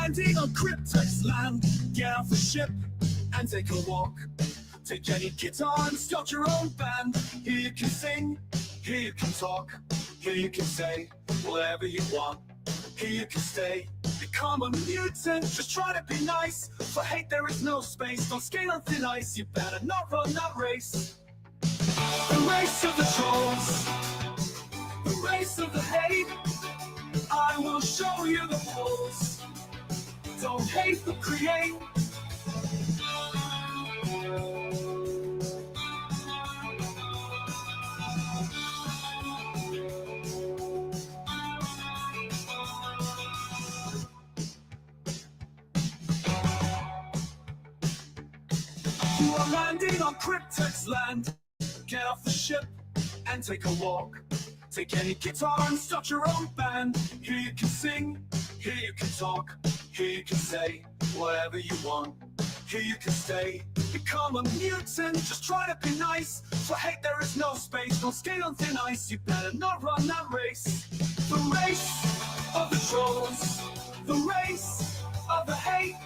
landing on Cryptex land. Get off the ship and take a walk. Take any guitar and start your own band. Here you can sing, here you can talk, here you can say whatever you want. Here you can stay, become a mutant. Just try to be nice. For hate there is no space. Don't skate on thin ice. You better not run that race. The race of the trolls, the race of the hate. I will show you the rules. Don't hate but create. You are landing on Cryptex land. Get off the ship and take a walk. Take any guitar and start your own band. Here you can sing, here you can talk, here you can say whatever you want. Here you can stay, become a mutant. Just try to be nice. For hate there is no space. Don't skate on thin ice. You better not run that race. The race of the trolls, the race of the hate.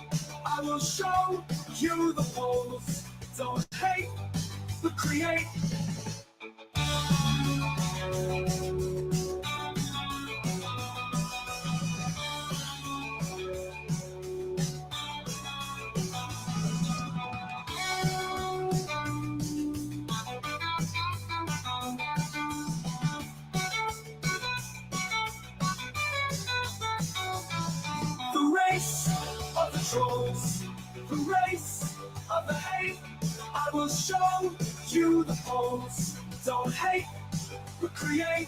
I will show you the poles. Don't hate, but create. The race of the trolls, the race of the hate. I will show you the poles. Don't hate, but create.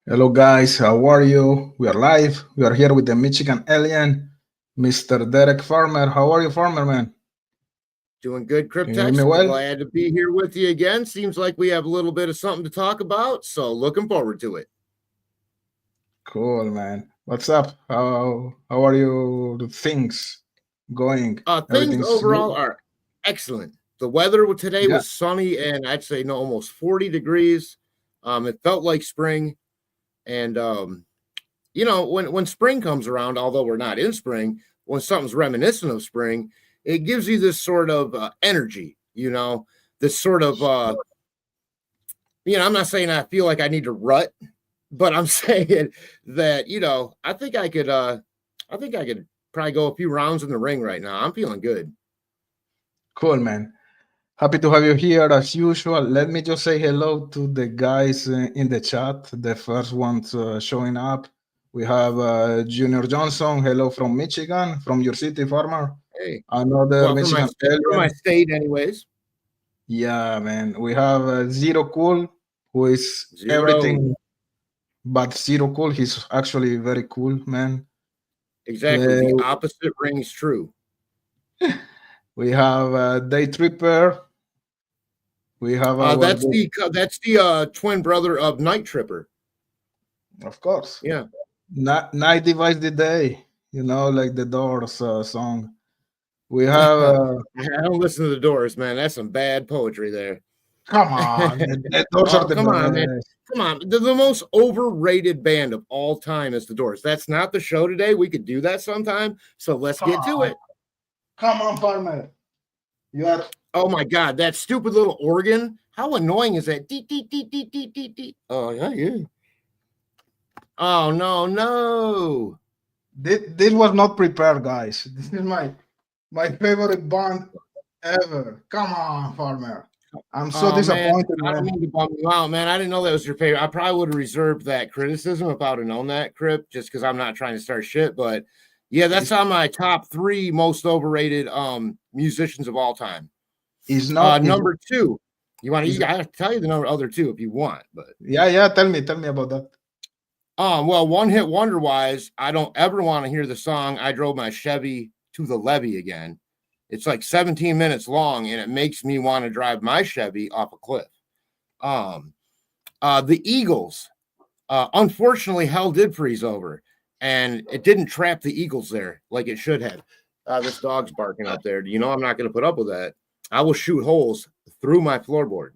Hello, guys. How are you? We are live. We are here with the Michigan alien, Mr. Derek Farmer. How are you, Farmer, man? Doing good, Can you hear Cryptex. me well? Glad to be here with you again. Seems like we have a little bit of something to talk about, so looking forward to it. Cool, man. What's up? How are you? Things going? Things Everything's overall good? are excellent. The weather today Yeah. was sunny and I'd say almost 40 degrees. It felt like spring. And when spring comes around, although we're not in spring, when something's reminiscent of spring, it gives you this sort of energy, this sort of, I'm not saying I feel like I need to rut, but I'm saying that, I think I could probably go a few rounds in the ring right now. I'm feeling good. Cool, man. Happy to have you here as usual. Let me just say hello to the guys in the chat, the first ones showing up. We have Junior Johnson. Hello from Michigan, from your city, Farmer. Hey, Another well, Michigan from my state, anyways. Yeah, man. We have Zero Cool, who is everything but Zero Cool. He's actually very cool, man. Exactly. The opposite rings true. We have Day Tripper. We have that's the twin brother of Night Tripper. Of course. Yeah. Night divides the day, like the Doors song. We have I don't listen to the Doors, man. That's some bad poetry there. Come on. The Doors are the come best. on, man. Come on. The most overrated band of all time is the Doors. That's not the show today. We could do that sometime. So let's get to it. Come on, Farmer. You are. Oh my God, that stupid little organ. How annoying is that? Dee, dee, dee, dee, dee, dee, dee. Oh, yeah. Oh, no. This was not prepared, guys. This is my favorite band ever. Come on, Farmer. I'm so disappointed, man. I don't mean to bum you out, man. I didn't know that was your favorite. I probably would have reserved that criticism if I would have known that, Crip, just because I'm not trying to start shit. But yeah, that's on my top 3 most overrated musicians of all time. He's not number 2. I have to tell you the other 2 if you want, but yeah. Tell me about that. Well, one hit wonder wise, I don't ever want to hear the song "I Drove My Chevy to the Levee" again. It's like 17 minutes long, and it makes me want to drive my Chevy off a cliff. The Eagles, Unfortunately, hell did freeze over, and it didn't trap the eagles there like it should have. This dog's barking up there. You know I'm not going to put up with that. I will shoot holes through my floorboard.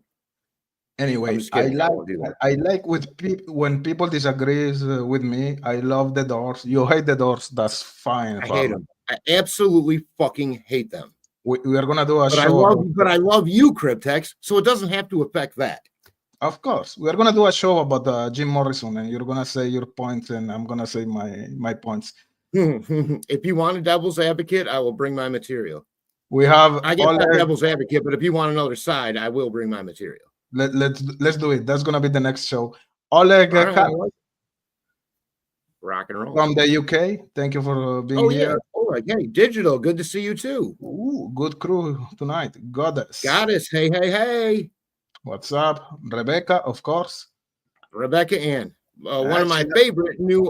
I'm Anyway, just I kidding. I like won't do that. I like with when people disagrees with me. I love the doors. You hate the doors. That's fine, I hate farmer. them. I absolutely fucking hate them. We are gonna do a But I show love, about. but I love you, Cryptex, so it doesn't have to affect that. Of course, we are gonna do a show about Jim Morrison, and you're gonna say your points, and I'm gonna say my points. If you want a devil's advocate, I will bring my material. We have I get that Oleg. devil's advocate, but if you want another side, I will bring my material. Let's do it. That's gonna be the next show. Oleg All right, rock and roll from the UK. Thank you for being here. Yeah. Oh, hey, Digital. Good to see you too. Ooh, good crew tonight. Goddess. Hey, hey, hey. What's up, Rebecca? Of course. Rebecca Ann. One of my favorite new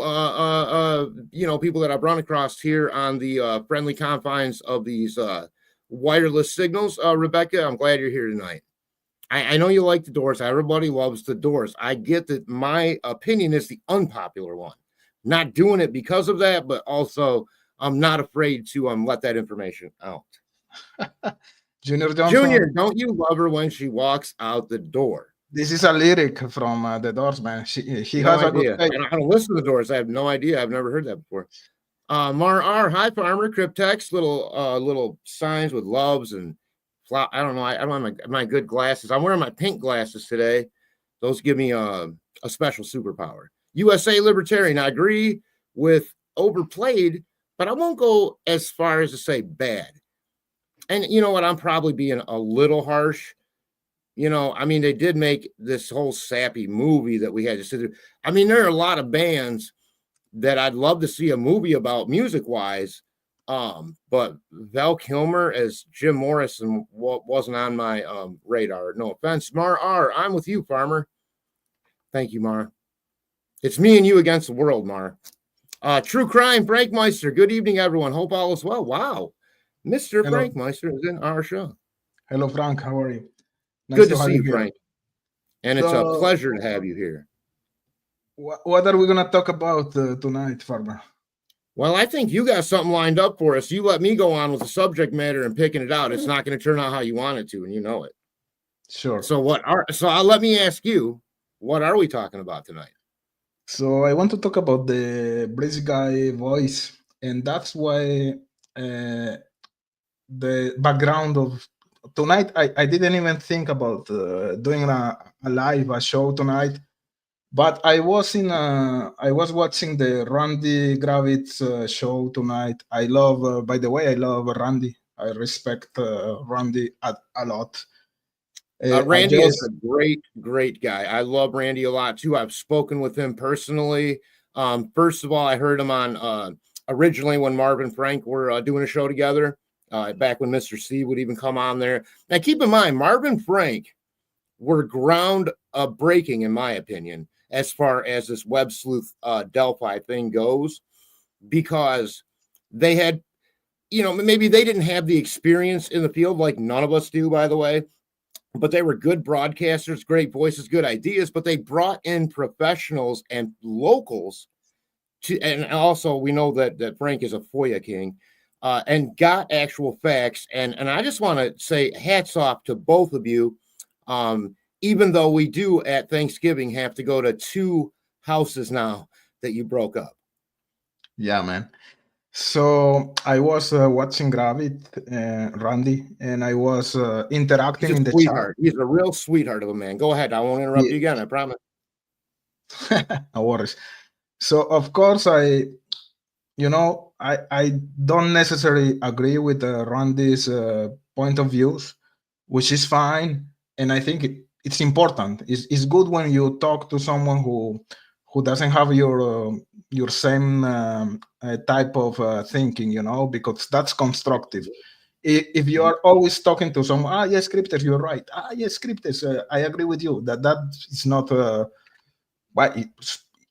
people that I've run across here on the friendly confines of these wireless signals. Rebecca, I'm glad you're here tonight. I know you like the Doors. Everybody loves the Doors. I get that my opinion is the unpopular one. Not doing it because of that, but also I'm not afraid to let that information out. Junior Johnson. Junior, don't you love her when she walks out the door? This is a lyric from the Doors, man. He No has idea. a good. I don't listen to the Doors. I have no idea. I've never heard that before. Mar R, hi Farmer, Cryptex, little signs with loves and I don't know. I don't have my good glasses. I'm wearing my pink glasses today. Those give me a special superpower. USA Libertarian, I agree with overplayed, but I won't go as far as to say bad. And you know what? I'm probably being a little harsh. You know, I mean, they did make this whole sappy movie that we had to sit through. I mean, there are a lot of bands that I'd love to see a movie about music-wise, but Val Kilmer as Jim Morrison wasn't on my radar. No offense. Mar R, I'm with you, Farmer. Thank you, Mar. It's me and you against the world, Mar. True Crime, Frank Meister. Good evening, everyone. Hope all is well. Wow. Mr. Hello. Frank Meister is in our show. Hello, Frank. How are you? Nice Good to see you, Frank. And it's a pleasure to have you here. What are we going to talk about tonight, Farmer? Well, I think you got something lined up for us. You let me go on with the subject matter and picking it out. It's not going to turn out how you want it to, and you know it. Sure. So let me ask you, what are we talking about tonight? So I want to talk about the British guy voice, and that's why the background of tonight. I didn't even think about doing a show tonight, but I was watching the Randy Gravitz show tonight. I love, by the way, I love Randy. I respect Randy a lot. Randy is a great guy. I love Randy a lot too. I've spoken with him personally. First of all, I heard him on originally when Marv and Frank were doing a show together. Back when Mr. Steve would even come on there. Now, keep in mind, Marv and Frank were ground breaking, in my opinion, as far as this web sleuth Delphi thing goes, because they had, maybe they didn't have the experience in the field like none of us do, by the way, but they were good broadcasters, great voices, good ideas, but they brought in professionals and locals and also we know that Frank is a FOIA king. And got actual facts. And I just want to say hats off to both of you. Even though we do at Thanksgiving have to go to 2 houses now that you broke up. Yeah, man. So I was watching Gravit, Randy, and I was interacting in the chat. He's a real sweetheart of a man. Go ahead. I won't interrupt you again. I promise. No worries. So, of course, I don't necessarily agree with Randy's point of views, which is fine. And I think it's important. It's good when you talk to someone who doesn't have your same type of thinking, because that's constructive. If you are always talking to someone, yes, Cryptes, you're right. Yes, Cryptes, I agree with you. That is not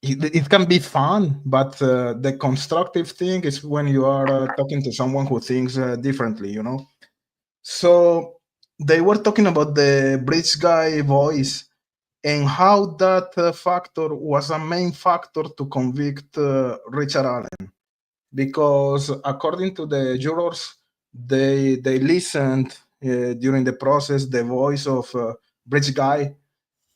it can be fun, but the constructive thing is when you are talking to someone who thinks differently, So they were talking about the bridge guy voice, and how that factor was a main factor to convict Richard Allen. Because according to the jurors, they listened during the process the voice of Bridge Guy,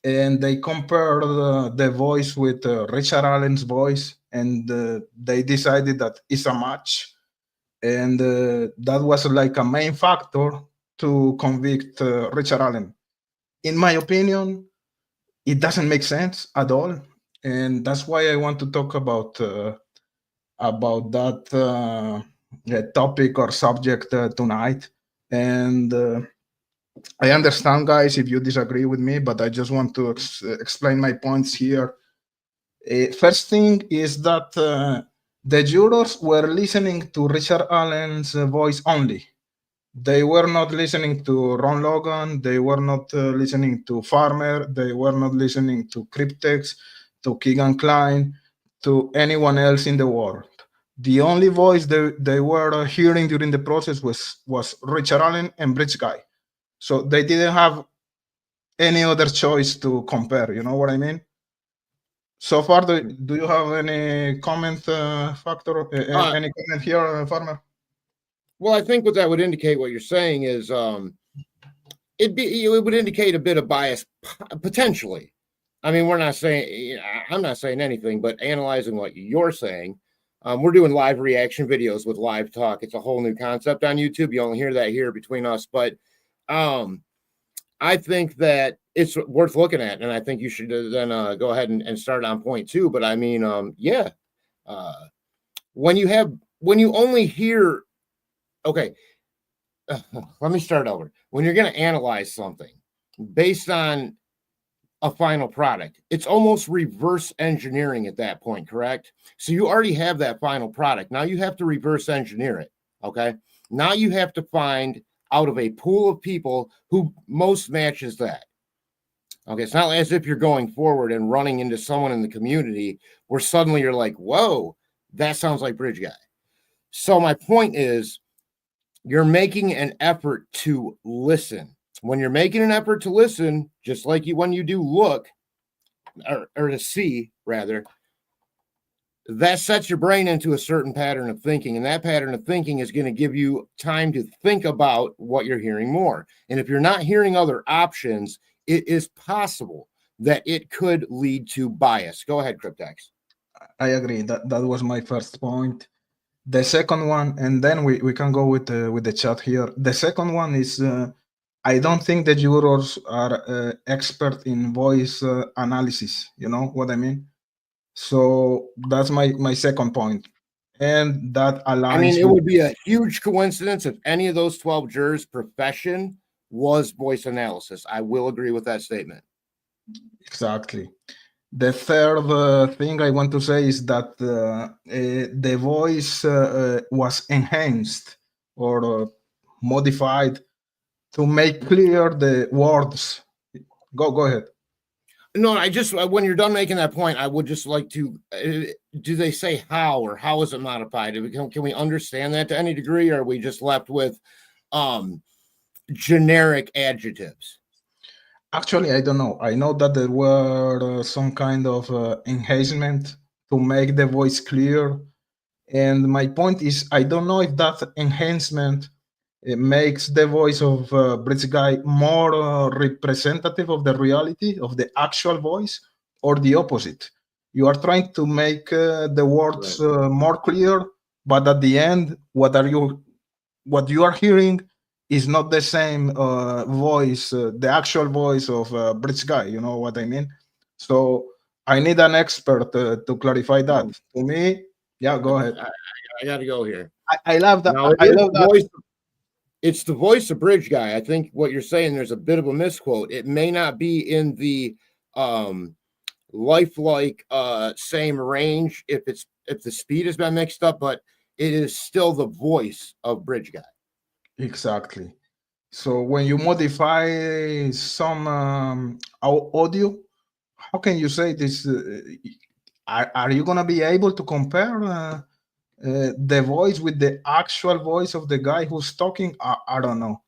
and they compared the voice with Richard Allen's voice, and they decided that it's a match, and that was like a main factor to convict Richard Allen. In my opinion, it doesn't make sense at all, and that's why I want to talk about that topic or subject tonight. And I understand, guys, if you disagree with me, but I just want to explain my points here. First thing is that the jurors were listening to Richard Allen's voice only. They were not listening to Ron Logan. They were not listening to Farmer. They were not listening to Cryptex, to Keegan Klein, to anyone else in the world. The only voice they were hearing during the process was Richard Allen and Bridge Guy. So they didn't have any other choice to compare. You know what I mean? So far, do you have any comment, Factor? Any comment here, Farmer? Well, I think what that would indicate, what you're saying is, it would indicate a bit of bias potentially. I mean, we're not saying, I'm not saying anything, but analyzing what you're saying, we're doing live reaction videos with live talk. It's a whole new concept on YouTube. You only hear that here between us, but I think that it's worth looking at, and I think you should then go ahead and start on point two. But I mean, when you only hear, okay, let me start over. When you're going to analyze something based on a final product, it's almost reverse engineering at that point, correct? So you already have that final product. Now you have to reverse engineer it, okay? Now you have to find out of a pool of people who most matches that. Okay, it's not as if you're going forward and running into someone in the community where suddenly you're like, whoa, that sounds like Bridge Guy. So my point is, you're making an effort to listen. When you're making an effort to listen, just like when you do look, or to see, rather, that sets your brain into a certain pattern of thinking. And that pattern of thinking is going to give you time to think about what you're hearing more. And if you're not hearing other options, it is possible that it could lead to bias. Go ahead, Cryptex. I agree. That was my first point. The second one, and then we can go with the chat here. The second one is I don't think the jurors are expert in voice analysis. You know what I mean? So that's my second point, and that aligns. I mean, it would be a huge coincidence if any of those 12 jurors' profession was voice analysis. I will agree with that statement. Exactly. The third thing I want to say is that the voice was enhanced or modified to make clear the words. Go ahead. No, I just, when you're done making that point, I would just like to, do they say how or how is it modified? Can we understand that to any degree, or are we just left with generic adjectives? Actually, I don't know. I know that there were some kind of enhancement to make the voice clear. And my point is, I don't know if that enhancement makes the voice of Bridge Guy more representative of the reality of the actual voice, or the opposite. You are trying to make the words more clear, but at the end, what you are hearing is not the same voice, the actual voice of Bridge Guy. You know what I mean? So I need an expert to clarify that. To me, yeah, go ahead. I got to go here. I love that. Now, I love that. It's the voice of Bridge Guy. I think what you're saying, there's a bit of a misquote. It may not be in the lifelike same range if the speed has been mixed up, but it is still the voice of Bridge Guy. Exactly. So when you modify some audio, how can you say this? Are you gonna be able to compare the voice with the actual voice of the guy who's talking? I don't know.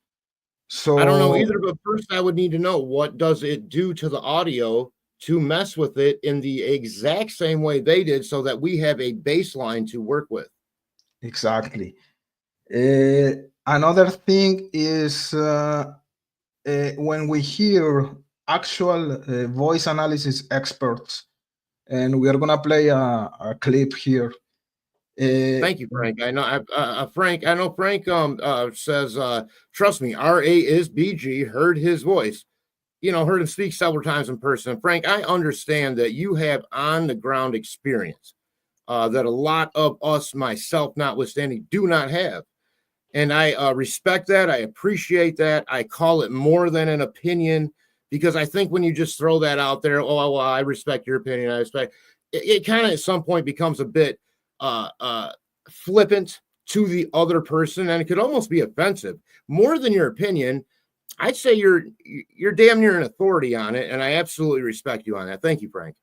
I don't know So either, but first I would need to know what does it do to the audio to mess with it in the exact same way they did so that we have a baseline to work with. exactly. Another thing is when we hear actual voice analysis experts, and we are gonna play a clip here. Thank you, Frank. I know, Frank. I know Frank. Says, trust me, RA is BG. Heard his voice. Heard him speak several times in person. Frank, I understand that you have on the ground experience that a lot of us, myself notwithstanding, do not have. And I respect that. I appreciate that. I call it more than an opinion because I think when you just throw that out there, oh, well, I respect your opinion. I respect it kind of at some point becomes a bit flippant to the other person, and it could almost be offensive. More than your opinion, I'd say you're damn near an authority on it, and I absolutely respect you on that. Thank you, Frank.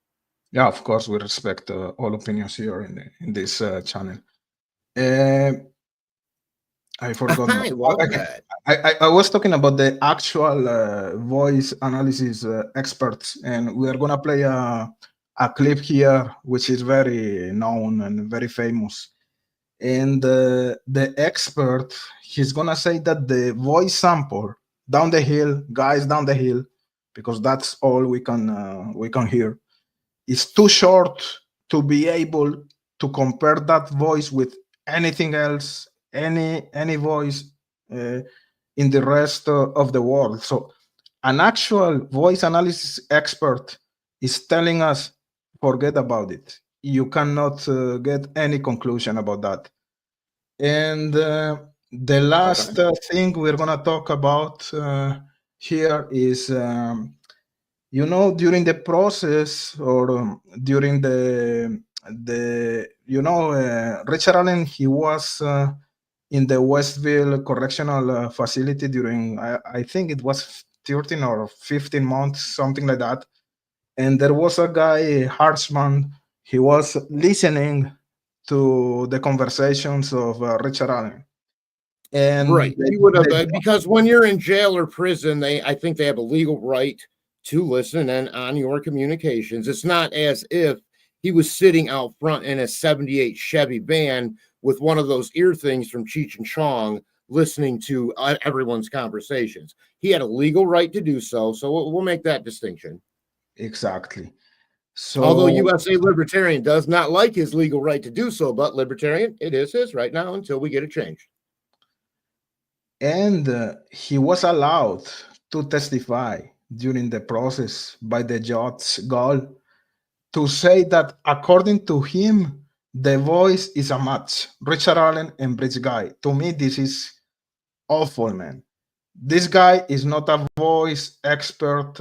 Yeah, of course, we respect all opinions here in this channel. I forgot. I love that. I was talking about the actual voice analysis experts, and we are gonna play a clip here, which is very known and very famous. And the expert, he's gonna say that the voice sample down the hill, guys down the hill, because that's all we can hear, is too short to be able to compare that voice with anything else, any voice in the rest of the world. So an actual voice analysis expert is telling us, forget about it. You cannot get any conclusion about that. And the last thing we're going to talk about here is, during the process or during Richard Allen, he was in the Westville Correctional Facility during, I think it was 13 or 15 months, something like that. And there was a guy, Hartzman, he was listening to the conversations of Richard Allen. And right, you would have because when you're in jail or prison, I think they have a legal right to listen and on your communications. It's not as if he was sitting out front in a 78 Chevy van with one of those ear things from Cheech and Chong listening to everyone's conversations. He had a legal right to do so. So we'll make that distinction. Exactly. So, although USA Libertarian does not like his legal right to do so, but Libertarian, it is his right now until we get it changed. And he was allowed to testify during the process by the judge Gall to say that according to him, the voice is a match, Richard Allen and Bridge Guy. To me, this is awful, man. This guy is not a voice expert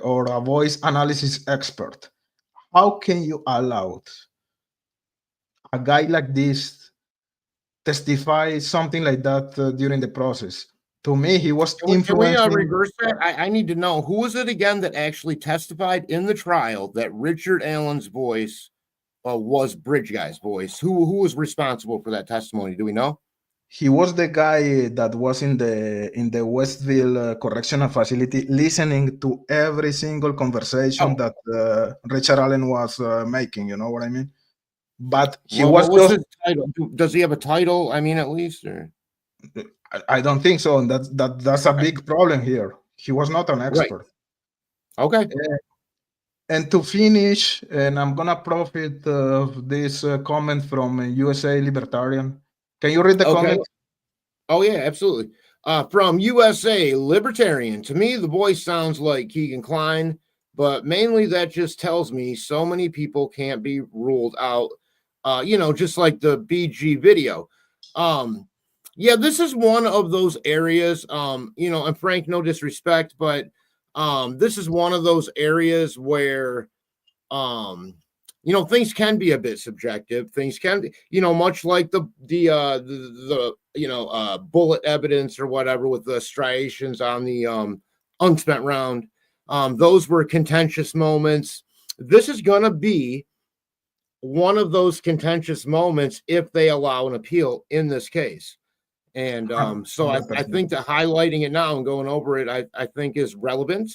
or a voice analysis expert. How can you allow a guy like this testify something like that during the process? To me, he was influencing. Can we reverse that? I need to know, who was it again that actually testified in the trial that Richard Allen's voice was Bridge Guy's voice? Who was responsible for that testimony? Do we know? He was the guy that was in the Westville Correctional Facility listening to every single conversation that Richard Allen was making. You know what I mean? But he was what's his title? Does he have a title? I mean, at least, or I don't think so. And that's a big problem here. He was not an expert. Right. Okay. And to finish, and I'm gonna profit of this comment from USA Libertarian. Can you read the comment? Oh yeah, absolutely. From USA Libertarian. To me, the voice sounds like Keegan Kline, but mainly that just tells me so many people can't be ruled out. Just like the BG video. Yeah, this is one of those areas. And Frank, no disrespect, but this is one of those areas where things can be a bit subjective. Things can be, much like the bullet evidence or whatever with the striations on the unspent round. Those were contentious moments. This is going to be one of those contentious moments if they allow an appeal in this case. And so I think that highlighting it now and going over it, I think is relevant.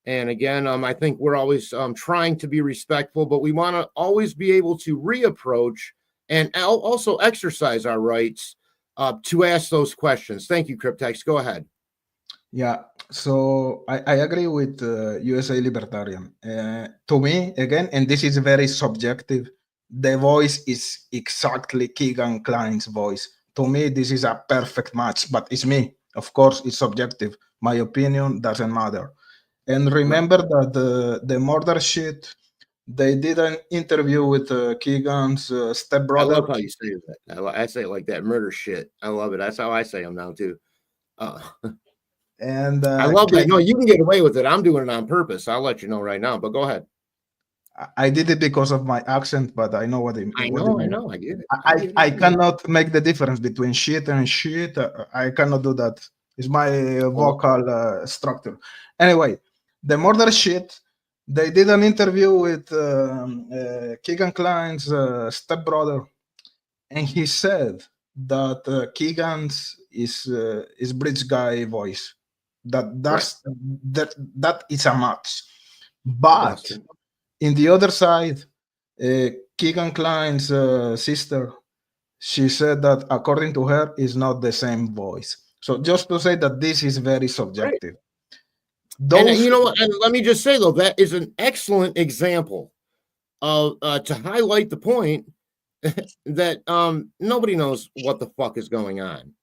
And again, I think we're always trying to be respectful, but we want to always be able to reapproach and also exercise our rights to ask those questions. Thank you, Cryptex. Go ahead. Yeah, so I agree with USA Libertarian. To me, again, and this is very subjective, the voice is exactly Keegan Klein's voice. To me, this is a perfect match, but it's me. Of course, it's subjective. My opinion doesn't matter. And remember that the murder shit, they did an interview with Keegan's stepbrother. I love how you say that. I say it like that, murder shit. I love it. That's how I say them now too. And I love that. No, you can get away with it. I'm doing it on purpose. I'll let you know right now, but go ahead. I did it because of my accent, but I know what it I what know, it I means. know, I get it. I cannot make the difference between shit and shit. I cannot do that. It's my vocal structure. Anyway, the murder shit. They did an interview with Keegan Klein's stepbrother, and he said that Keegan's is Bridge guy voice. That is a match. But in the other side, Keegan Klein's sister, she said that according to her, is not the same voice. So just to say that this is very subjective. Right. And you know what? And let me just say though, that is an excellent example of to highlight the point that nobody knows what the fuck is going on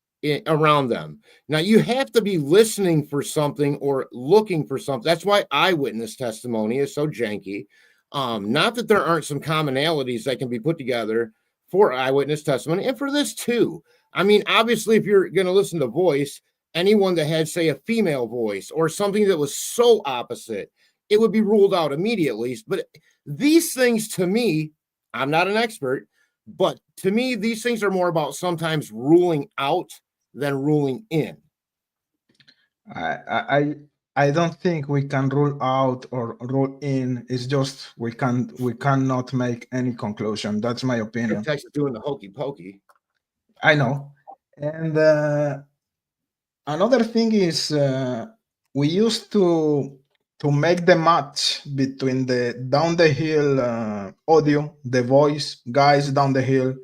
around them. Now you have to be listening for something or looking for something. That's why eyewitness testimony is so janky. Not that there aren't some commonalities that can be put together for eyewitness testimony and for this too. I mean, obviously, if you're going to listen to voice, anyone that had, say, a female voice or something that was so opposite, it would be ruled out immediately. But these things, to me, I'm not an expert, but to me, these things are more about sometimes ruling out than ruling in. I don't think we can rule out or rule in. It's just we cannot make any conclusion. That's my opinion. Texas doing the hokey pokey. I know. And another thing is we used to make the match between the down the hill audio, the voice guys down the hill,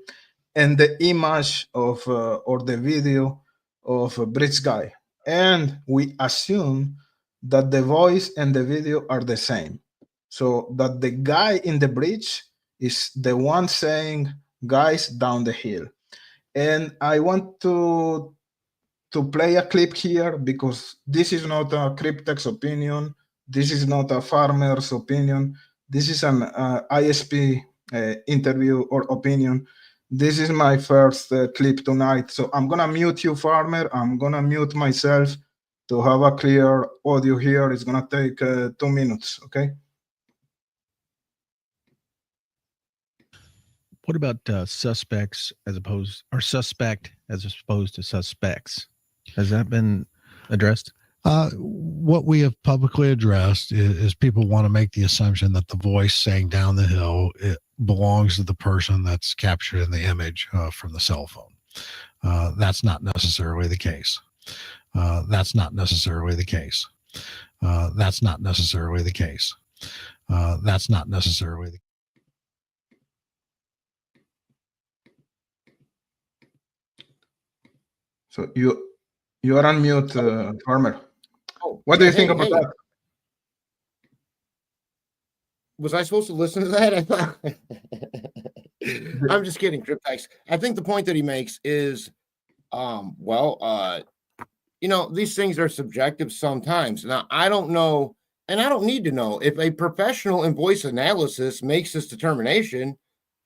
and the image of or the video of a bridge guy, and we assume that the voice and the video are the same, so that the guy in the bridge is the one saying guys down the hill. And I want to play a clip here because this is not a Cryptex opinion. This is not a farmer's opinion. This is an ISP interview or opinion. This is my first clip tonight. So I'm going to mute you, farmer. I'm going to mute myself to have a clear audio here. It's going to take 2 minutes, okay? What about suspects suspect as opposed to suspects? Has that been addressed? What we have publicly addressed is people want to make the assumption that the voice saying down the hill it belongs to the person that's captured in the image from the cell phone. That's not necessarily the case. That's not necessarily the case. That's not necessarily the case. That's not necessarily the case. So you are on mute, farmer. Oh, what do you think about that? Was I supposed to listen to that? I thought. I'm just kidding, Cryptex. I think the point that he makes is, these things are subjective sometimes. Now, I don't know, and I don't need to know if a professional in voice analysis makes this determination.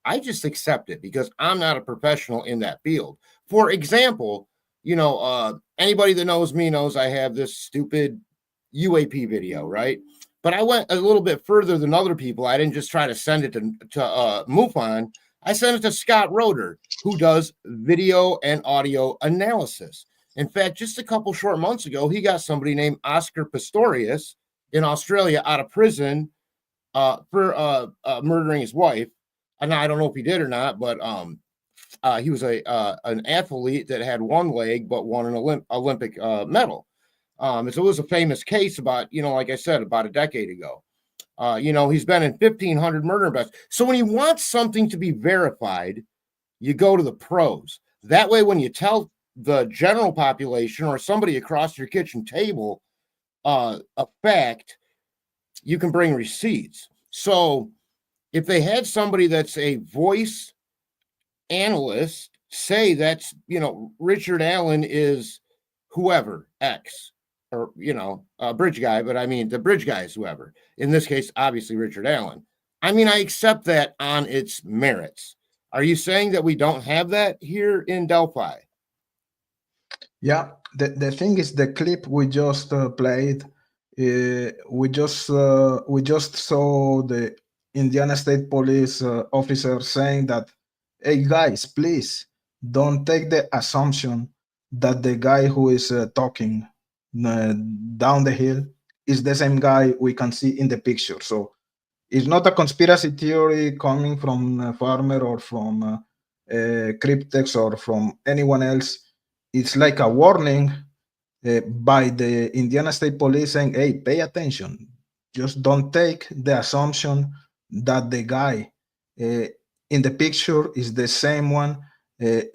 I just accept it because I'm not a professional in that field. For example, anybody that knows me knows I have this stupid UAP video, right? But I went a little bit further than other people. I didn't just try to send it to MUFON. I sent it to Scott Roeder, who does video and audio analysis. In fact, just a couple short months ago, he got somebody named Oscar Pistorius in Australia out of prison for murdering his wife. And I don't know if he did or not, but he was an athlete that had one leg but won an Olympic medal. So it was a famous case about, like I said, about a decade ago. He's been in 1,500 murder investigations. So when you want something to be verified, you go to the pros. That way, when you tell the general population or somebody across your kitchen table a fact, you can bring receipts. So if they had somebody that's a voice analyst say that's, Richard Allen is whoever X, or, bridge guy, but I mean, the bridge guy is whoever. In this case, obviously Richard Allen. I mean, I accept that on its merits. Are you saying that we don't have that here in Delphi? Yeah, the thing is, the clip we just played, we just saw the Indiana State Police officer saying that, hey guys, please don't take the assumption that the guy who is talking down the hill is the same guy we can see in the picture. So it's not a conspiracy theory coming from Farmer or from Cryptex or from anyone else. It's like a warning by the Indiana State Police saying, hey, pay attention. Just don't take the assumption that the guy in the picture is the same one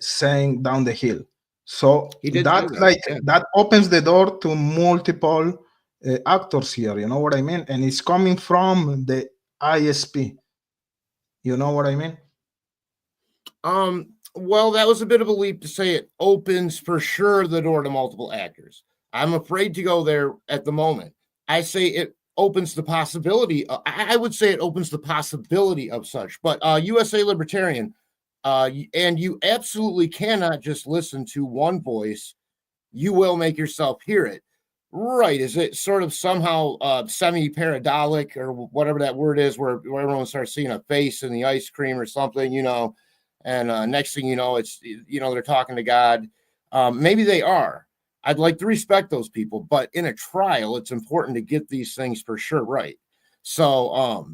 saying down the hill. So that opens the door to multiple actors here. You know what I mean? And it's coming from the ISP. You know what I mean? Well, that was a bit of a leap to say it opens for sure the door to multiple actors. I'm afraid to go there at the moment. I say it opens the possibility. I would say it opens the possibility of such. But USA Libertarian, and you absolutely cannot just listen to one voice. You will make yourself hear it. Right. Is it sort of somehow semi-paradolic or whatever that word is, where everyone starts seeing a face in the ice cream or something, and next thing you know, it's, they're talking to God. Maybe they are. I'd like to respect those people, but in a trial, it's important to get these things for sure right. So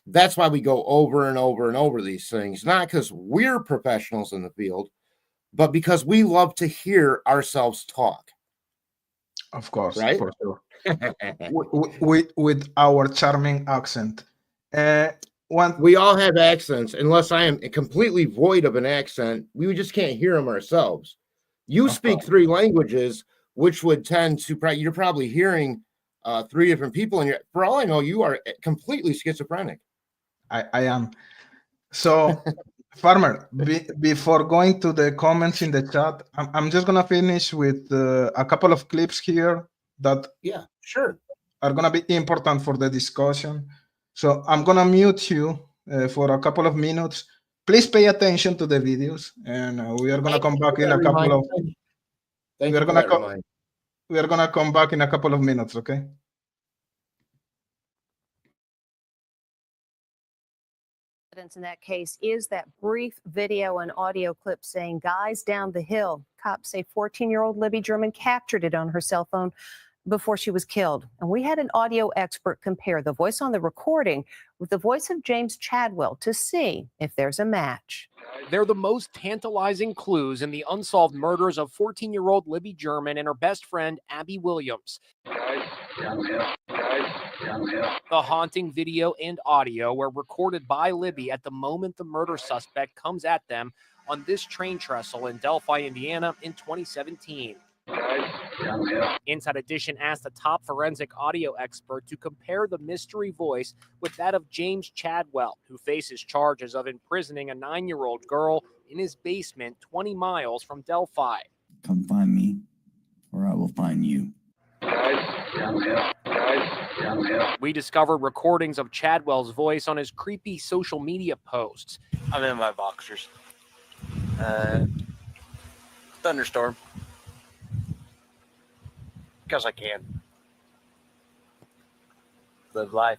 that's why we go over and over and over these things, not because we're professionals in the field, but because we love to hear ourselves talk. Of course, right? for sure. with our charming accent. We all have accents, unless I am completely void of an accent. We just can't hear them ourselves. You speak 3 languages, which would tend to you're probably hearing 3 different people, and for all I know, you are completely schizophrenic. I am. So, Farmer, before going to the comments in the chat, I'm just gonna finish with a couple of clips here that are gonna be important for the discussion. So I'm gonna mute you for a couple of minutes. Please pay attention to the videos, and we are gonna come back in a couple of. We are gonna come back in a couple of minutes, okay? In that case is that brief video and audio clip saying guys down the hill. Cops say 14-year-old Libby German captured it on her cell phone before she was killed. And we had an audio expert compare the voice on the recording with the voice of James Chadwell to see if there's a match. They're the most tantalizing clues in the unsolved murders of 14-year-old Libby German and her best friend, Abby Williams. The haunting video and audio were recorded by Libby at the moment the murder suspect comes at them on this train trestle in Delphi, Indiana in 2017. Inside Edition asked a top forensic audio expert to compare the mystery voice with that of James Chadwell, who faces charges of imprisoning a 9-year-old girl in his basement 20 miles from Delphi. Come find me, or I will find you. We discovered recordings of Chadwell's voice on his creepy social media posts. I'm in my boxers. Thunderstorm. Because I can. Live life.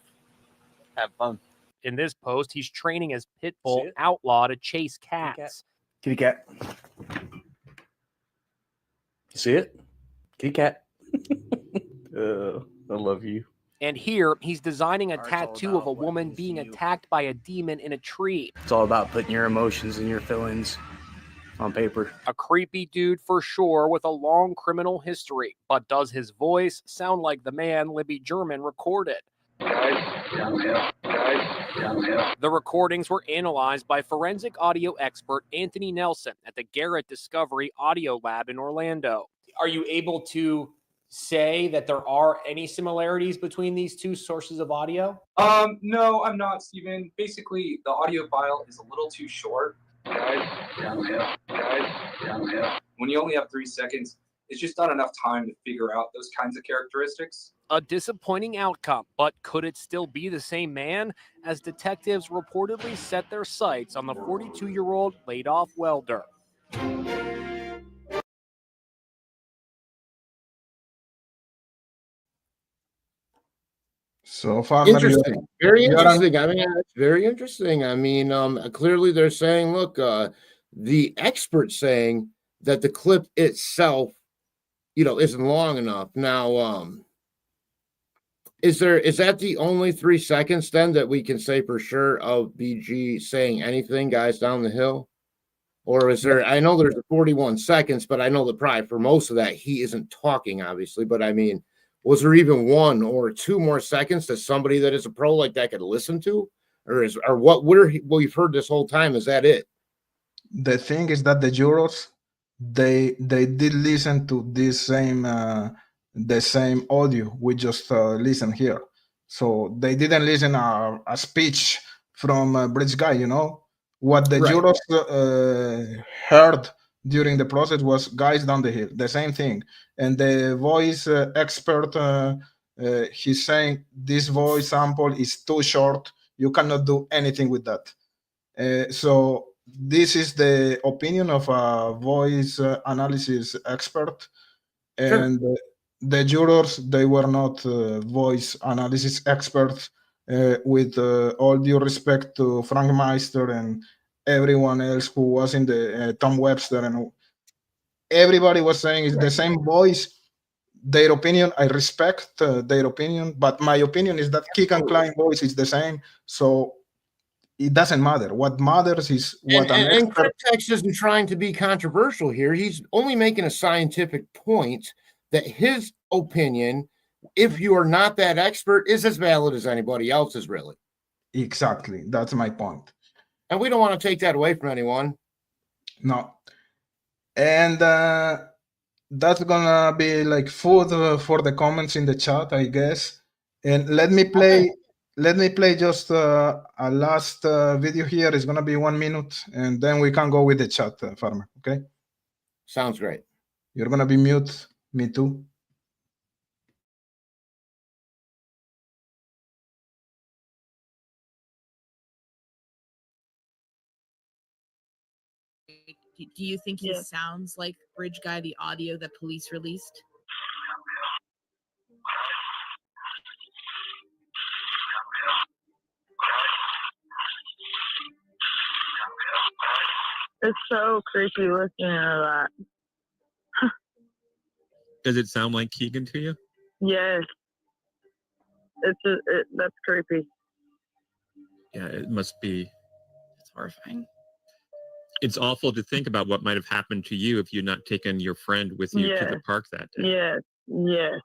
Have fun. In this post, he's training as Pitbull outlaw to chase cats. Kitty cat. You see it? Kitty cat. I love you. And here, he's designing a tattoo of a woman being attacked by a demon in a tree. It's all about putting your emotions and your feelings on paper. A creepy dude for sure with a long criminal history, but does his voice sound like the man Libby German recorded? The recordings were analyzed by forensic audio expert Anthony Nelson at the Garrett Discovery Audio Lab in Orlando. Are you able to say that there are any similarities between these two sources of audio? No, I'm not, Steven. Basically, the audio file is a little too short. When you only have 3 seconds, it's just not enough time to figure out those kinds of characteristics. A disappointing outcome, but could it still be the same man? As detectives reportedly set their sights on the 42-year-old laid-off welder. So Farmer, Interesting. Very you're interesting. I mean, it's very interesting. I mean, clearly they're saying, look, the experts saying that the clip itself, isn't long enough. Now, is that the only 3 seconds then that we can say for sure of BG saying anything, guys down the hill? Or is there, I know there's 41 seconds, but I know that probably for most of that, he isn't talking, obviously. But I mean, was there even 1 or 2 more seconds that somebody that is a pro like that could listen to? Or what we've heard this whole time, is that it? The thing is that the jurors, they did listen to this same the same audio we just listened here. So they didn't listen a speech from Bridge Guy. What the Right. jurors heard during the process was guys down the hill, the same thing. And the voice expert, he's saying this voice sample is too short. You cannot do anything with that. So this is the opinion of a voice analysis expert, and the jurors, they were not voice analysis experts. With all due respect to Frank Meister and everyone else who was in the Tom Webster, and everybody was saying it's the same voice. Their opinion, I respect their opinion, but my opinion is that Keegan Klein voice is the same. So it doesn't matter. What matters is what and Cryptex isn't trying to be controversial here. He's only making a scientific point that his opinion, if you are not that expert, is as valid as anybody else's, really. Exactly. That's my point. And we don't want to take that away from anyone. No. And that's gonna be like food for the comments in the chat, I guess. And let me play just a last video here. It's gonna be 1 minute, and then we can go with the chat, Farmer. Okay? Sounds great. You're gonna be mute. Me too. Do you think he sounds like Bridge Guy, the audio that police released? It's so creepy listening to that. Does it sound like Keegan to you? Yes. That's creepy. Yeah, it must be. It's horrifying. It's awful to think about what might have happened to you if you'd not taken your friend with you to the park that day. Yes. Yes.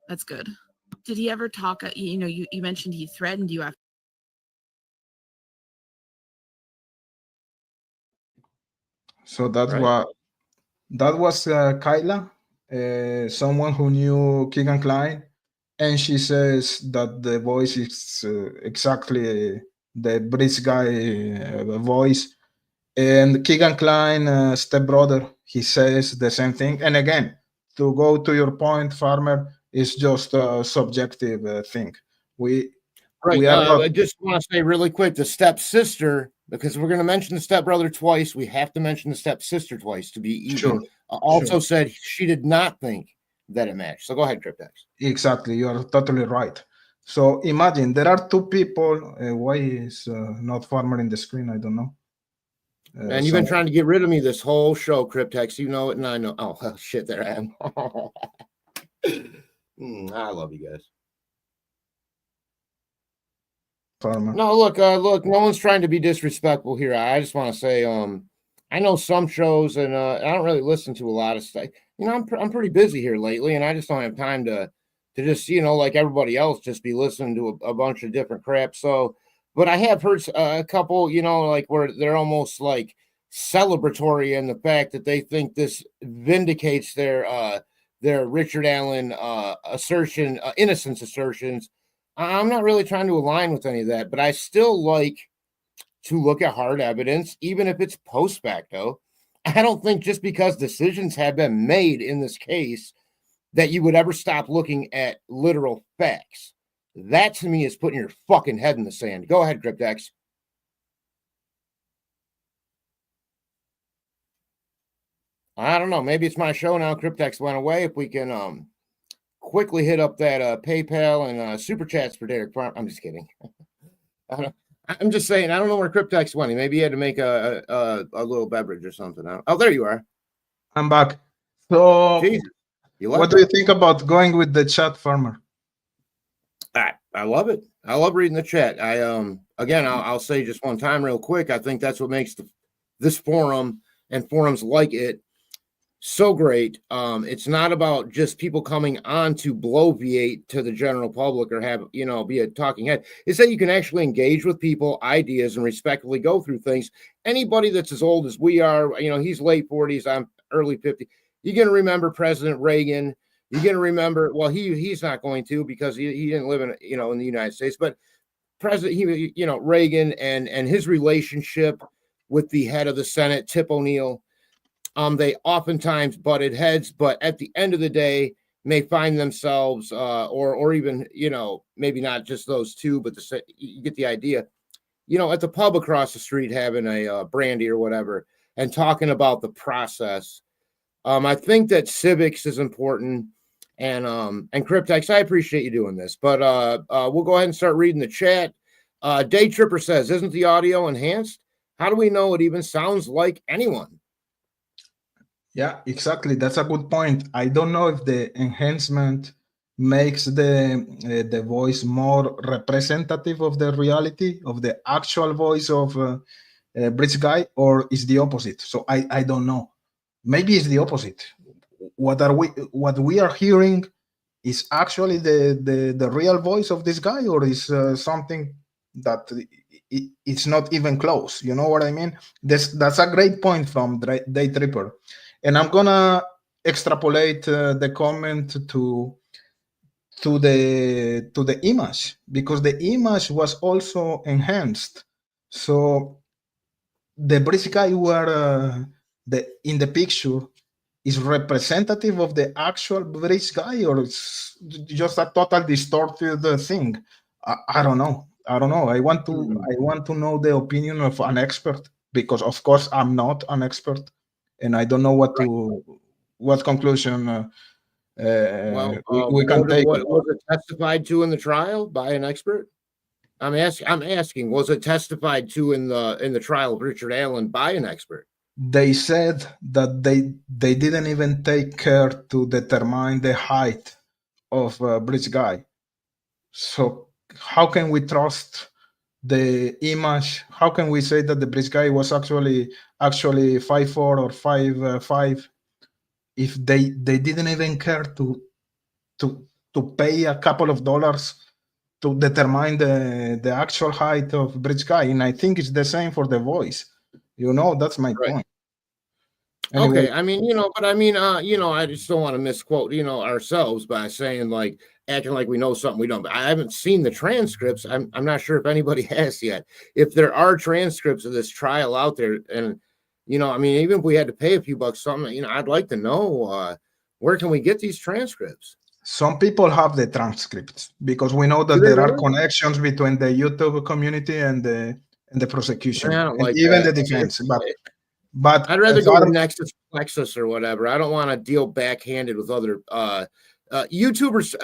That's good. Did he ever talk? You mentioned he threatened you after. So that's what that was Kyla, someone who knew Keegan Klein, and she says that the voice is exactly the Bridge Guy voice. And Keegan Klein, stepbrother, he says the same thing. And again, to go to your point, Farmer, is just a subjective thing. I just want to say really quick, the stepsister, because we're going to mention the stepbrother twice, we have to mention the stepsister twice to be even. Sure. Said she did not think that it matched. So go ahead, Cryptex. Exactly. You are totally right. So imagine there are 2 people. Why is not Farmer in the screen? I don't know. And you've been trying to get rid of me this whole show, Cryptex. You know it, and I know. Oh, well, shit, there I am. I love you guys. Farmer. No, look, no one's trying to be disrespectful here. I just want to say, I know some shows, and I don't really listen to a lot of stuff. You know, I'm pretty busy here lately, and I just don't have time to just, you know, like everybody else, just be listening to a bunch of different crap. So, but I have heard a couple, you know, like where they're almost like celebratory in the fact that they think this vindicates their Richard Allen innocence assertions. I'm not really trying to align with any of that, but I still like to look at hard evidence, even if it's post facto. I don't think just because decisions have been made in this case that you would ever stop looking at literal facts. That to me is putting your fucking head in the sand. Go ahead, Cryptex. I don't know. Maybe it's my show now. Cryptex went away. If we can quickly hit up that PayPal and super chats for Derek Farm. I'm just kidding. I'm just saying. I don't know where Cryptex went. Maybe he had to make a little beverage or something. Oh, there you are. I'm back. So, Jesus, what do you think about going with the chat farmer? I love it. I love reading the chat. Again, I'll say just one time real quick. I think that's what makes this forum and forums like it so great. It's not about just people coming on to bloviate to the general public or have, you know, be a talking head. It's that you can actually engage with people, ideas, and respectfully go through things. Anybody that's as old as we are, you know, he's late 40s, I'm early 50s. You're going to remember President Reagan. You're going to remember, well, he's not going to because he didn't live in, you know, in the United States, but Reagan and his relationship with the head of the Senate, Tip O'Neill. They oftentimes butted heads, but at the end of the day, may find themselves, or even, you know, maybe not just those two, but you get the idea, you know, at the pub across the street having a brandy or whatever and talking about the process. I think that civics is important. And Cryptex, I appreciate you doing this, but we'll go ahead and start reading the chat. Day Tripper says, isn't the audio enhanced? How do we know it even sounds like anyone? Yeah, exactly. That's a good point. I don't know if the enhancement makes the voice more representative of the reality of the actual voice of Bridge Guy, or is the opposite. So I don't know. Maybe it's the opposite. What we are hearing is actually the real voice of this guy, or is something that it's not even close. You know what I mean? That's a great point from Day Tripper. And I'm gonna extrapolate the comment to the image, because the image was also enhanced. So the British guy were in the picture is representative of the actual British guy, or it's just a total distorted thing. I don't know. I want to know the opinion of an expert, because of course I'm not an expert. And I don't know what conclusion we can take. What was it testified to in the trial by an expert? I'm asking, was it testified to in the trial of Richard Allen by an expert? They said that they didn't even take care to determine the height of Bridge Guy. So how can we trust the image? How can we say that the Bridge Guy was actually 5'4" or 5'5" if they didn't even care to pay a couple of dollars to determine the actual height of Bridge Guy? And I think it's the same for the voice. You know, that's my point. Anyway. Okay, I mean, you know, but I mean, you know, I just don't want to misquote, you know, ourselves by saying like acting like we know something we don't. But I haven't seen the transcripts. I'm not sure if anybody has yet. If there are transcripts of this trial out there, and you know, I mean, even if we had to pay a few bucks, something, you know, I'd like to know where can we get these transcripts? Some people have the transcripts, because we know that there are connections between the YouTube community and the prosecution, I don't and like even that. the defense. But I'd rather go to Nexus Plexus or whatever. I don't want to deal backhanded with other YouTubers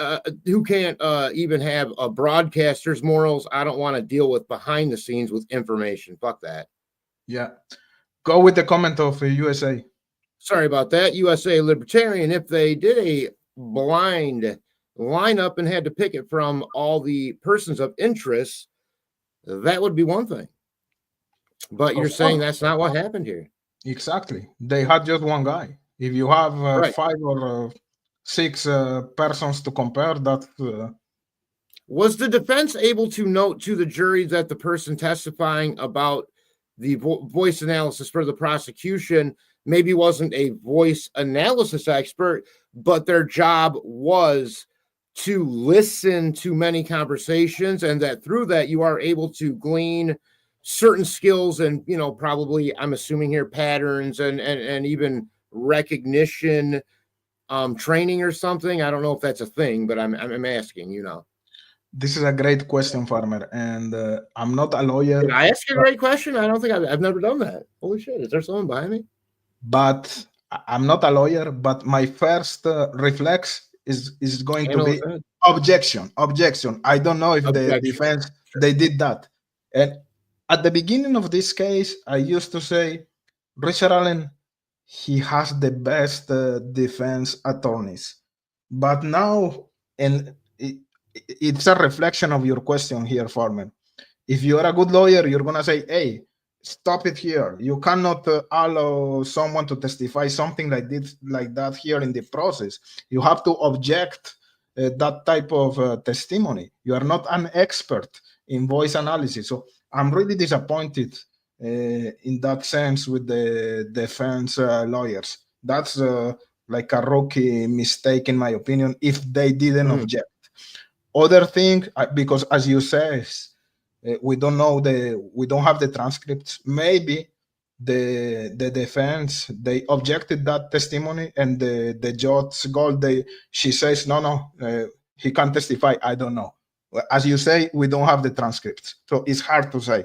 who can't even have a broadcaster's morals. I don't want to deal with behind the scenes with information. Fuck that. Yeah. Go with the comment of USA. Sorry about that. USA Libertarian, if they did a blind lineup and had to pick it from all the persons of interest, that would be one thing. But you're saying that's not what happened here. Exactly. They had just one guy. If you have Right. 5 or 6 persons to compare, that Was the defense able to note to the jury that the person testifying about the voice analysis for the prosecution maybe wasn't a voice analysis expert, but their job was to listen to many conversations, and that through that you are able to glean certain skills and, you know, probably, I'm assuming here, patterns and even recognition, training or something? I don't know if that's a thing, but I'm asking, you know. this is a great question, Farmer. And I'm not a lawyer. Did I ask you a great question? I don't think I've never done that. Holy shit. Is there someone behind me? But I'm not a lawyer. But my first reflex is going to be objection. Objection. I don't know if the defense they did that. And at the beginning of this case, I used to say, Richard Allen, he has the best defense attorneys. But now, and it's a reflection of your question here, Farmer. If you're a good lawyer, you're gonna say, "Hey, stop it here. You cannot allow someone to testify something like this, like that here in the process. You have to object that type of testimony. You are not an expert in voice analysis." So I'm really disappointed in that sense with the defense lawyers. That's like a rookie mistake, in my opinion, if they didn't object. Other thing, because as you say, we don't have the transcripts. Maybe the defense, they objected that testimony, and the judge Gold, she says no, he can't testify. I don't know. As you say, we don't have the transcripts, so it's hard to say.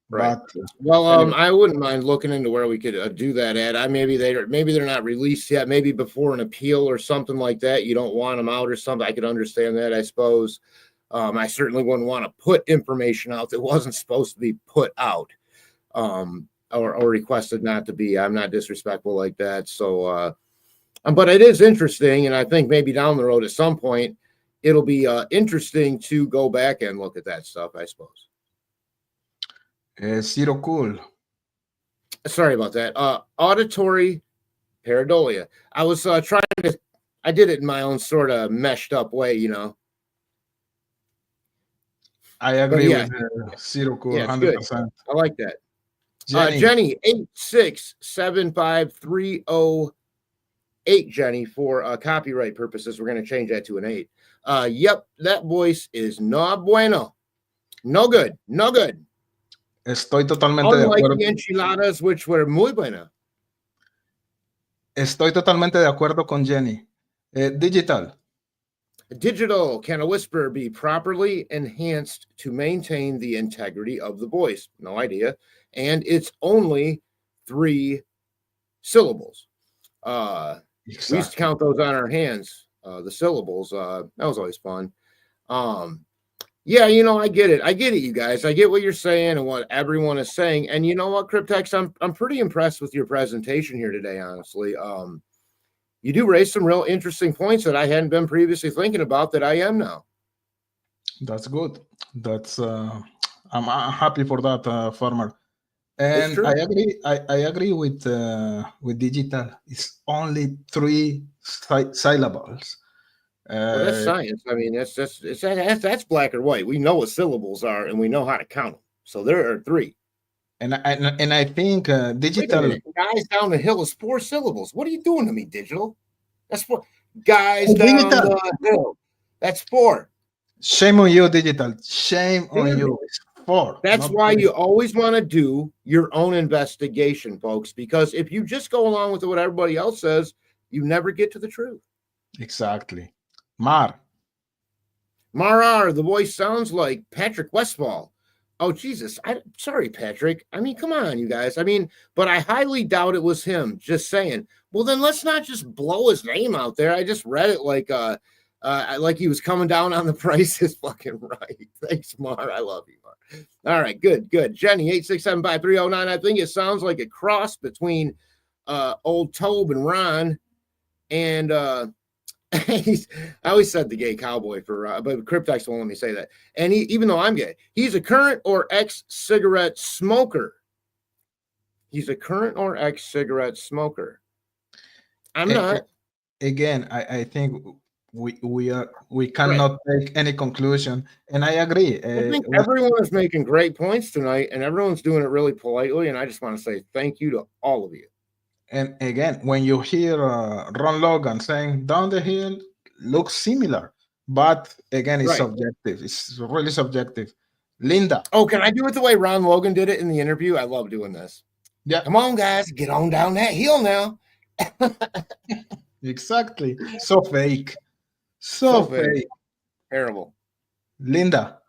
Right. But well, anyway. I wouldn't mind looking into where we could do that at. Maybe they're not released yet. Maybe before an appeal or something like that. You don't want them out or something. I could understand that, I suppose. I certainly wouldn't want to put information out that wasn't supposed to be put out, or requested not to be. I'm not disrespectful like that. So, but it is interesting, and I think maybe down the road at some point it'll be interesting to go back and look at that stuff, I suppose. Zero cool. Sorry about that. Auditory pareidolia. I was I did it in my own sort of meshed up way, you know. I agree with zero cool, 100%. I like that. Jenny, 8675308, Jenny, for copyright purposes, we're going to change that to an 8. Yep, that voice is no bueno. No good. No good. Estoy totalmente de Unlike acuerdo. the enchiladas, which were muy buena. Estoy totalmente de acuerdo con Jenny. Digital. Digital, can a whisper be properly enhanced to maintain the integrity of the voice? No idea. And it's only 3 syllables. We used to count those on our hands, the syllables. That was always fun. Yeah, you know, I get it. I get it, you guys. I get what you're saying and what everyone is saying. And you know what, Cryptex, I'm pretty impressed with your presentation here today, honestly. You do raise some real interesting points that I hadn't been previously thinking about that I am now. That's good. That's I'm happy for that, Farmer. And I agree. I agree with digital. It's only 3 syllables. Well, that's science. I mean, that's black or white. We know what syllables are, and we know how to count them. So there are 3. And I think digital. Guys down the hill is 4 syllables. What are you doing to me, digital? That's 4. Guys down the hill. That's 4. Shame on you, digital. Shame on you. It's 4. That's why you always want to do your own investigation, folks, because if you just go along with what everybody else says, you never get to the truth. Exactly. Marar, the voice sounds like Patrick Westfall. Oh, Jesus. Sorry, Patrick. I mean, come on, you guys. I mean, but I highly doubt it was him. Just saying. Well, then let's not just blow his name out there. I just read it like he was coming down on the Price is fucking Right. Thanks, Mar. I love you, Mar. All right, good. Jenny, 8675309. I think it sounds like a cross between old Tobe and Ron, and I always said the gay cowboy but Cryptex won't let me say that. And even though I'm gay, he's a current or ex-cigarette smoker. He's a current or ex-cigarette smoker. I'm A- not. Again, I think we cannot take any conclusion, and I agree. I think everyone is making great points tonight, and everyone's doing it really politely. And I just want to say thank you to all of you. And again, when you hear Ron Logan saying down the hill looks similar, but again, it's Right. subjective. It's really subjective. Linda. Oh, can I do it the way Ron Logan did it in the interview? I love doing this. Yeah. Come on, guys, get on down that hill now. Exactly. So fake. So fake. Terrible. Linda.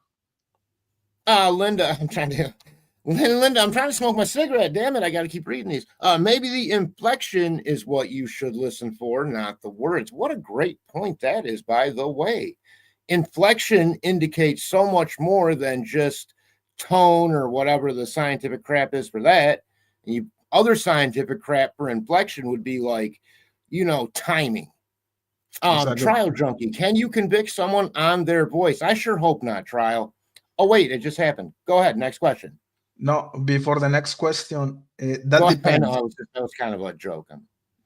Linda, I'm trying to smoke my cigarette. Damn it, I got to keep reading these. Maybe the inflection is what you should listen for, not the words. What a great point that is, by the way. Inflection indicates so much more than just tone or whatever the scientific crap is for that. Other scientific crap for inflection would be like, timing. Exactly. Trial junkie, can you convict someone on their voice? I sure hope not, Trial. Oh, wait, it just happened. Go ahead, next question. No, before the next question, that depends. That was kind of a joke.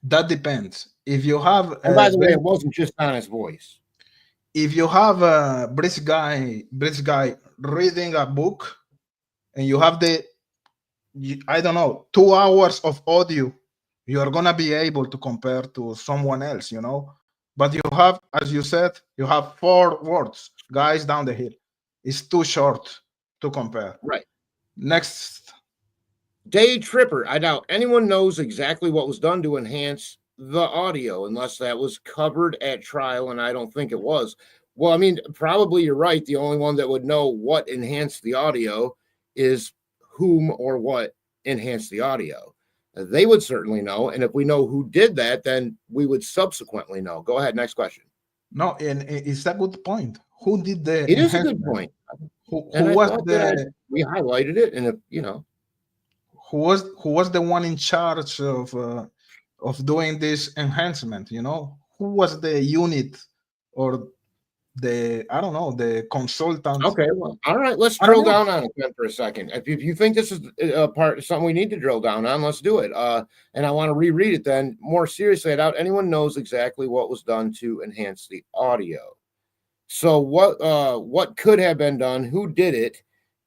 That depends. If you have, and by the way, it wasn't just on his voice. If you have a British guy reading a book, and you have I don't know, 2 hours of audio, you are gonna be able to compare to someone else, But you have, as you said, you have 4 words, guys down the hill. It's too short to compare. Right. Next. Day Tripper. I doubt anyone knows exactly what was done to enhance the audio unless that was covered at trial, and I don't think it was. Well, I mean, probably you're right. The only one that would know what enhanced the audio is whom or what enhanced the audio. They would certainly know, and if we know who did that, then we would subsequently know. Go ahead, next question. No, and it's a good point. Who did the It is a good point. Who was we highlighted it, and who was the one in charge of doing this enhancement? Who was the unit or the consultant? Okay, well, all right, let's drill down on it then for a second. If you think this is something we need to drill down on, let's do it. And I want to reread it then more seriously. I doubt anyone knows exactly what was done to enhance the audio. So what could have been done? Who did it?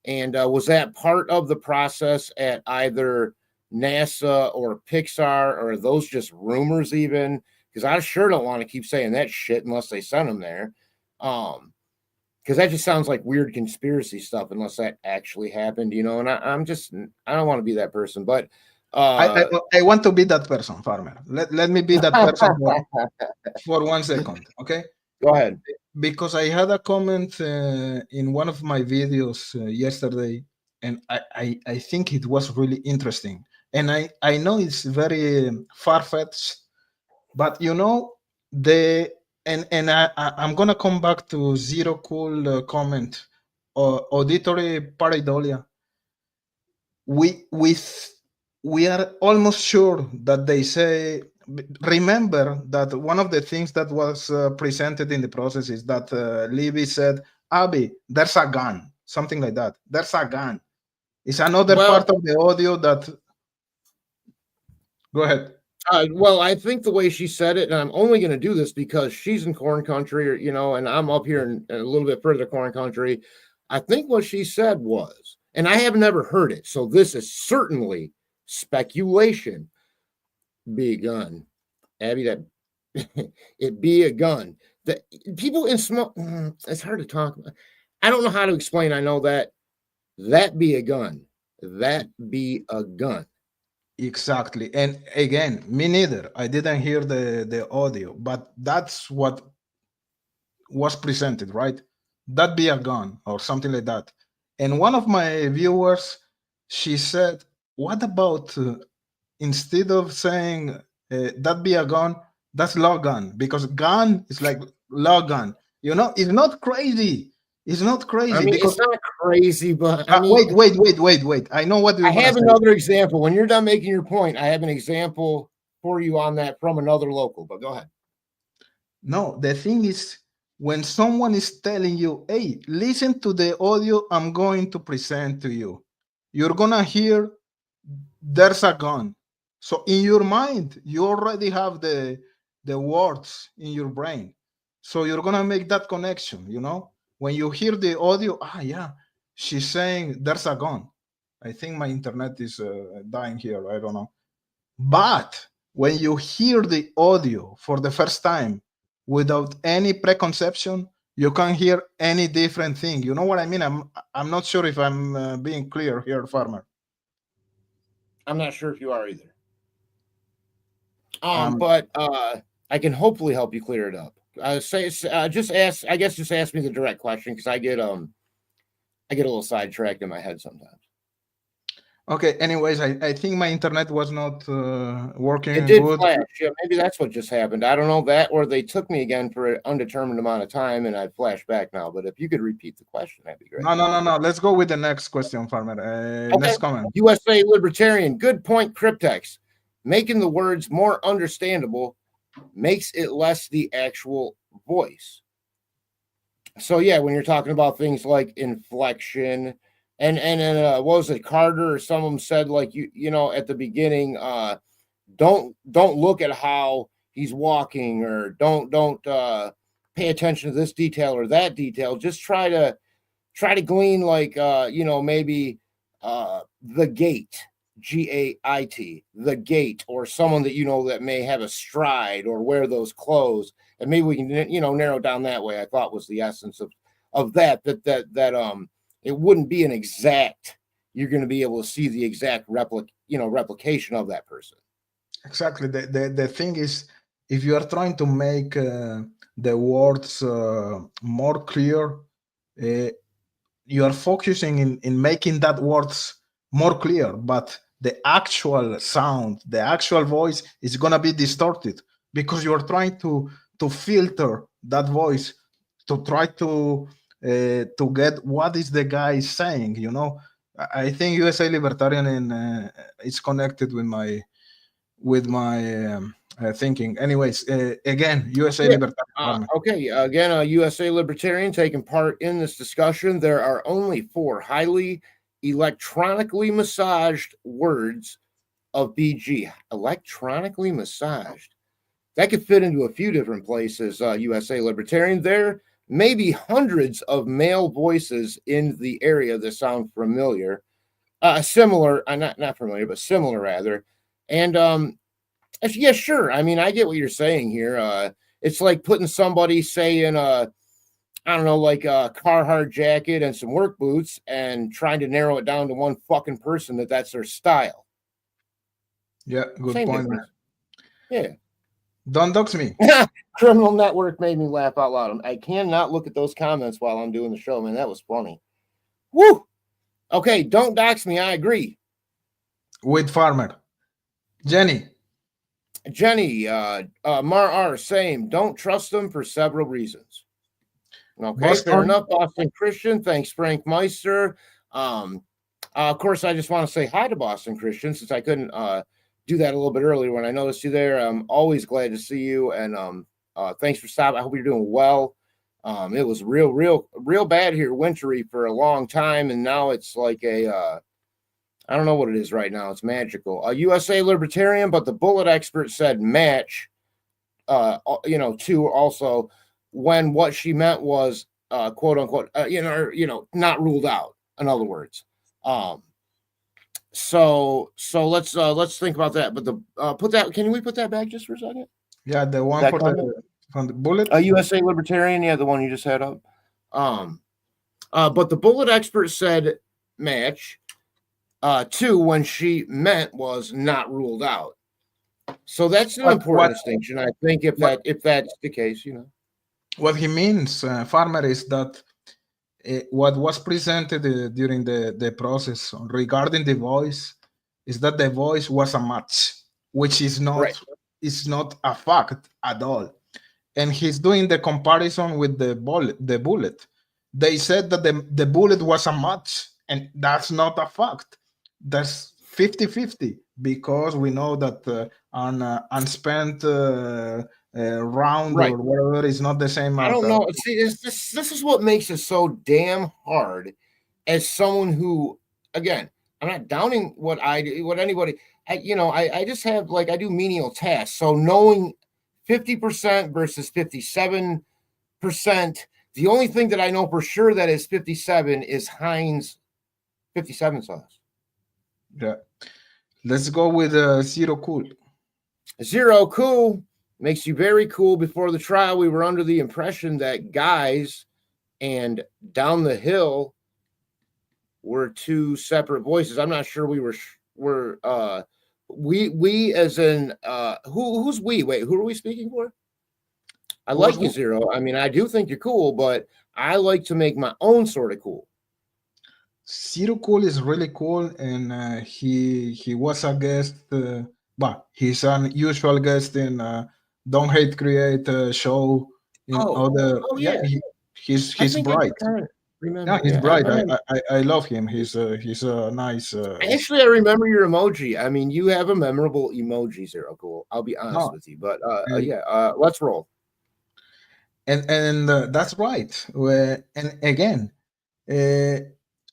And was that part of the process at either NASA or Pixar, or are those just rumors even? Because I sure don't want to keep saying that shit unless they sent them there. Because that just sounds like weird conspiracy stuff unless that actually happened, and I don't want to be that person, but I want to be that person, Farmer. Let me be that person for 1 second, okay? Go ahead. Because I had a comment in one of my videos yesterday, and I think it was really interesting. And I know it's very far-fetched, but I'm gonna come back to Zero Cool comment, auditory pareidolia. We are almost sure that they say. Remember that one of the things that was presented in the process is that Libby said, "Abby, there's a gun," something like that. There's a gun. It's another part of the audio that. Go ahead. Well, I think the way she said it, and I'm only going to do this because she's in corn country, and I'm up here in a little bit further corn country. I think what she said was, and I have never heard it, so this is certainly speculation. Be a gun, Abby. That it be a gun. The people in smoke. It's hard to talk about. I don't know how to explain. I know that be a gun. That be a gun. Exactly. And again, me neither. I didn't hear the audio, but that's what was presented, right? That be a gun or something like that. And one of my viewers, she said, "What about?" Instead of saying that be a gun, that's law gun, because gun is like law gun. It's not crazy. It's not crazy. I mean, because it's not crazy, but wait. I know what I have another example. When you're done making your point, I have an example for you on that from another local, but go ahead. No, the thing is, when someone is telling you, "Hey, listen to the audio I'm going to present to you," you're gonna hear there's a gun. So in your mind, you already have the words in your brain. So you're gonna make that connection, you know? When you hear the audio, yeah, she's saying there's a gun. I think my internet is dying here. I don't know. But when you hear the audio for the first time without any preconception, you can hear any different thing. You know what I mean? I'm not sure if I'm being clear here, Farmer. I'm not sure if you are either. But I can hopefully help you clear it up. Just ask me the direct question, because I get a little sidetracked in my head sometimes. Okay. Anyways, I think my internet was not working. It did good. flash. Yeah, maybe that's what just happened. I don't know that, or they took me again for an undetermined amount of time, and I flashed back now. But if you could repeat the question, that'd be great. No. Let's go with the next question, Farmer. Okay. Next comment. USA Libertarian. Good point, Cryptex. Making the words more understandable makes it less the actual voice. So yeah, when you're talking about things like inflection and what was it, Carter or some of them said, like, you know, at the beginning, don't look at how he's walking, or don't pay attention to this detail or that detail. Just try to glean, like, you know, maybe the gait, GAIT, the gait, or someone that you know that may have a stride or wear those clothes, and maybe we can, you know, narrow down that way. I thought was the essence of that it wouldn't be an exact. You're going to be able to see the exact replication of that person. Exactly. The thing is, if you are trying to make the words more clear, you are focusing in making that words more clear, but the actual sound, the actual voice is gonna be distorted, because you are trying to filter that voice to try to get what is the guy saying. You know, I think USA Libertarian is connected with my thinking. Anyways, again, USA Libertarian. Okay, again, USA Libertarian taking part in this discussion. There are only 4 highly electronically massaged words of BG. Electronically massaged. That could fit into a few different places, USA Libertarian. There may be hundreds of male voices in the area that sound familiar. Similar, not familiar, but similar rather. And yeah, sure. I mean, I get what you're saying here. It's like putting somebody, say, in I don't know, like a Carhartt jacket and some work boots, and trying to narrow it down to one fucking person that's their style. Yeah, good Same point. difference. Yeah. Don't dox me. Criminal Network made me laugh out loud. I cannot look at those comments while I'm doing the show, man. That was funny. Woo! Okay, don't dox me. I agree. With Farmer. Jenny, Mar R, same. Don't trust them for several reasons. Okay, Boston. fair enough. Boston Christian, thanks, Frank Meister. Of course, I just want to say hi to Boston Christian, since I couldn't do that a little bit earlier when I noticed you there. I'm always glad to see you, and thanks for stopping. I hope you're doing well. It was real bad here, wintry for a long time, and now it's like a I don't know what it is right now. It's magical. USA Libertarian, but the bullet expert said match. To also, when what she meant was quote unquote, not ruled out. In other words, so let's think about that. But can we put that back just for a second? Yeah, the one from the bullet. USA Libertarian, yeah, the one you just had up. But the bullet expert said match. 2, when she meant was not ruled out. So that's an important distinction, I think, if that's the case, you know. What he means, Farmer, is that what was presented during the process regarding the voice is that the voice was a match, which is not a fact at all. And he's doing the comparison with the bullet. They said that the bullet was a match, and that's not a fact. That's 50-50, because we know that an unspent round or whatever is not the same. I don't know. See, this is what makes it so damn hard as someone who, again, I'm not downing what I do, what anybody. I just have like I do menial tasks. So knowing 50% versus 57%, the only thing that I know for sure that is 57 is Heinz 57 sauce. Yeah. Let's go with Zero Cool. Zero Cool makes you very cool. Before the trial, we were under the impression that Guys and Down the Hill were two separate voices. I'm not sure we as in who's we? Wait, who are we speaking for? I like you, Zero. I mean, I do think you're cool, but I like to make my own sort of cool. Zero Cool is really cool, and he was a guest, but he's an usual guest in Don't Hate Create show. In yeah. He's bright. Yeah, he's bright. I love him. He's a nice. Actually, I remember your emoji. I mean, you have a memorable emoji, Zero Cool. I'll be honest with you, but let's roll. And that's right. And again,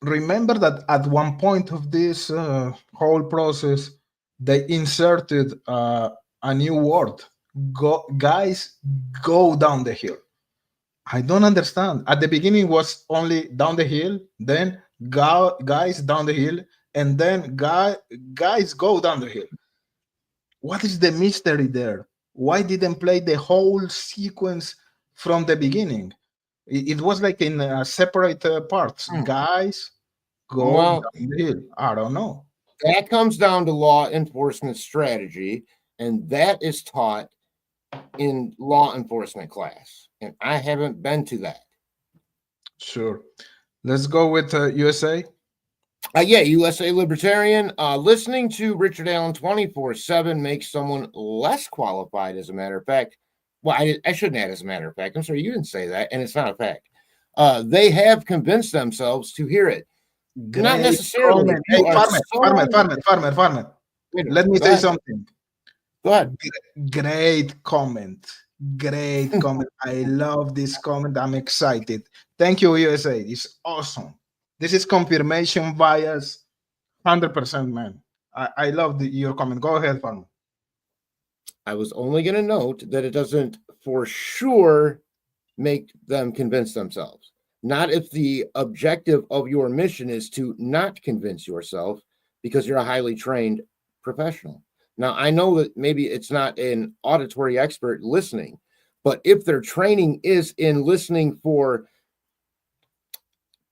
remember that at one point of this whole process, they inserted a new word. Guys, go down the hill. I don't understand. At the beginning was only down the hill, then guys down the hill, and then guys go down the hill. What is the mystery there? Why didn't play the whole sequence from the beginning? It was like in separate parts. Guys go down the hill. I don't know. That comes down to law enforcement strategy, and that is taught in law enforcement class. And I haven't been to that. Sure. Let's go with USA. USA Libertarian. Listening to Richard Allen 24/7 makes someone less qualified, as a matter of fact. Well, I shouldn't add as a matter of fact. I'm sorry, you didn't say that, and it's not a fact. They have convinced themselves to hear it. Not necessarily. Hey, Farmer. Let me say something. Go ahead. Great comment. Great comment. I love this comment. I'm excited. Thank you, USA. It's awesome. This is confirmation bias, 100%, man. I love your comment. Go ahead, Farmer. I was only going to note that it doesn't for sure make them convince themselves. Not if the objective of your mission is to not convince yourself because you're a highly trained professional. Now, I know that maybe it's not an auditory expert listening, but if their training is in listening for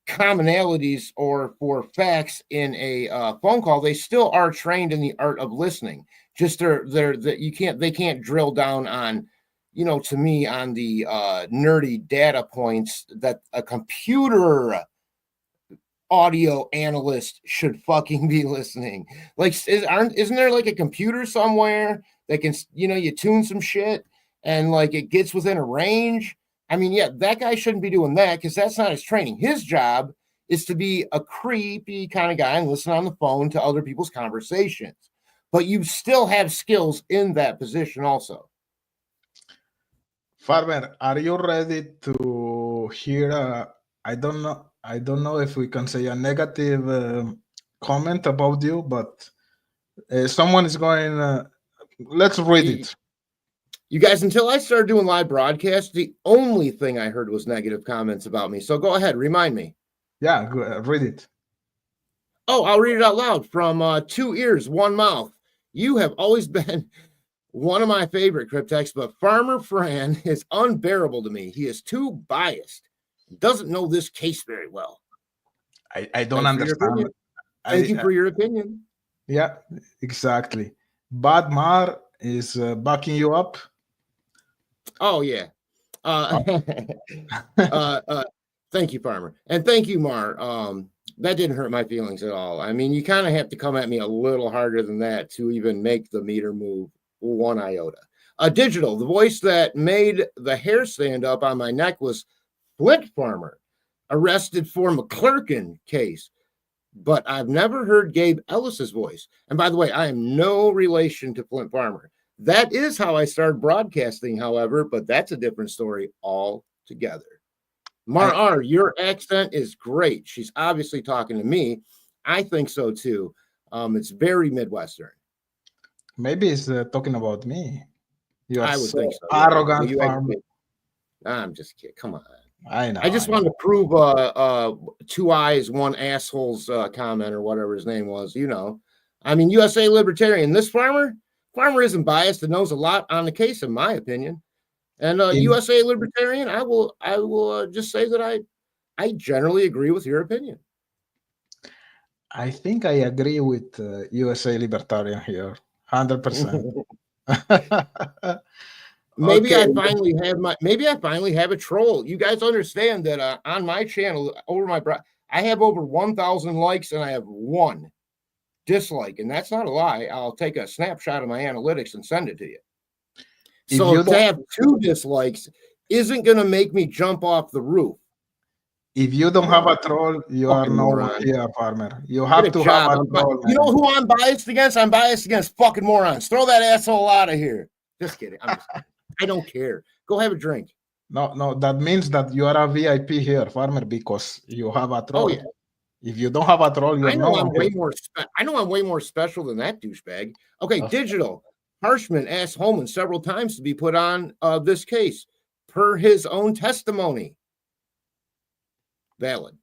commonalities or for facts in a phone call, they still are trained in the art of listening. Just they can't drill down on, to me, on the nerdy data points that a computer audio analyst should fucking be listening. Like, isn't there like a computer somewhere that can, you tune some shit and like it gets within a range? I mean, yeah, that guy shouldn't be doing that because that's not his training. His job is to be a creepy kind of guy and listen on the phone to other people's conversations. But you still have skills in that position also. Farmer, are you ready to hear I don't know if we can say a negative comment about you, but someone is going, let's read it. You guys, until I started doing live broadcasts, the only thing I heard was negative comments about me. So go ahead, remind me. Yeah, read it. Oh, I'll read it out loud from 2 ears, 1 mouth. You have always been one of my favorite cryptex, but Farmer Fran is unbearable to me. He is too biased. Doesn't know this case very well. I don't understand. Thank you for your opinion. Yeah, exactly. Bad Mar is backing you up. Oh, yeah. Thank you, Farmer. And thank you, Mar. That didn't hurt my feelings at all. I mean, you kind of have to come at me a little harder than that to even make the meter move 1 iota. Digital, the voice that made the hair stand up on my neck was Flint Farmer, arrested for McClurkin case. But I've never heard Gabe Ellis's voice. And by the way, I am no relation to Flint Farmer. That is how I started broadcasting, however, but that's a different story altogether. Mar, your accent is great. She's obviously talking to me. I think so too. It's very Midwestern. Maybe he's talking about me. You are I would so think so. arrogant, You farmer. I'm just kidding. Come on. I know. I just wanted to prove two eyes, one asshole's comment or whatever his name was. You know, I mean, USA Libertarian. This farmer isn't biased and knows a lot on the case, in my opinion. And USA Libertarian, I will just say that I generally agree with your opinion. I think I agree with USA Libertarian here, 100%. Maybe Okay. I finally have a troll. You guys understand that on my channel, I have over 1,000 likes and I have one dislike, and that's not a lie. I'll take a snapshot of my analytics and send it to you. So to have 2 dislikes isn't going to make me jump off the roof. If you don't have a troll, you are nowhere here, farmer. You have to have a troll. You know who I'm biased against? I'm biased against fucking morons. Throw that asshole out of here. Just kidding. I don't care. Go have a drink. No, that means that you are a VIP here, farmer, because you have a troll. Oh yeah. If you don't have a troll, you're I know I'm way more special than that douchebag. Okay, Digital Harshman asked Holman several times to be put on this case per his own testimony. Valid.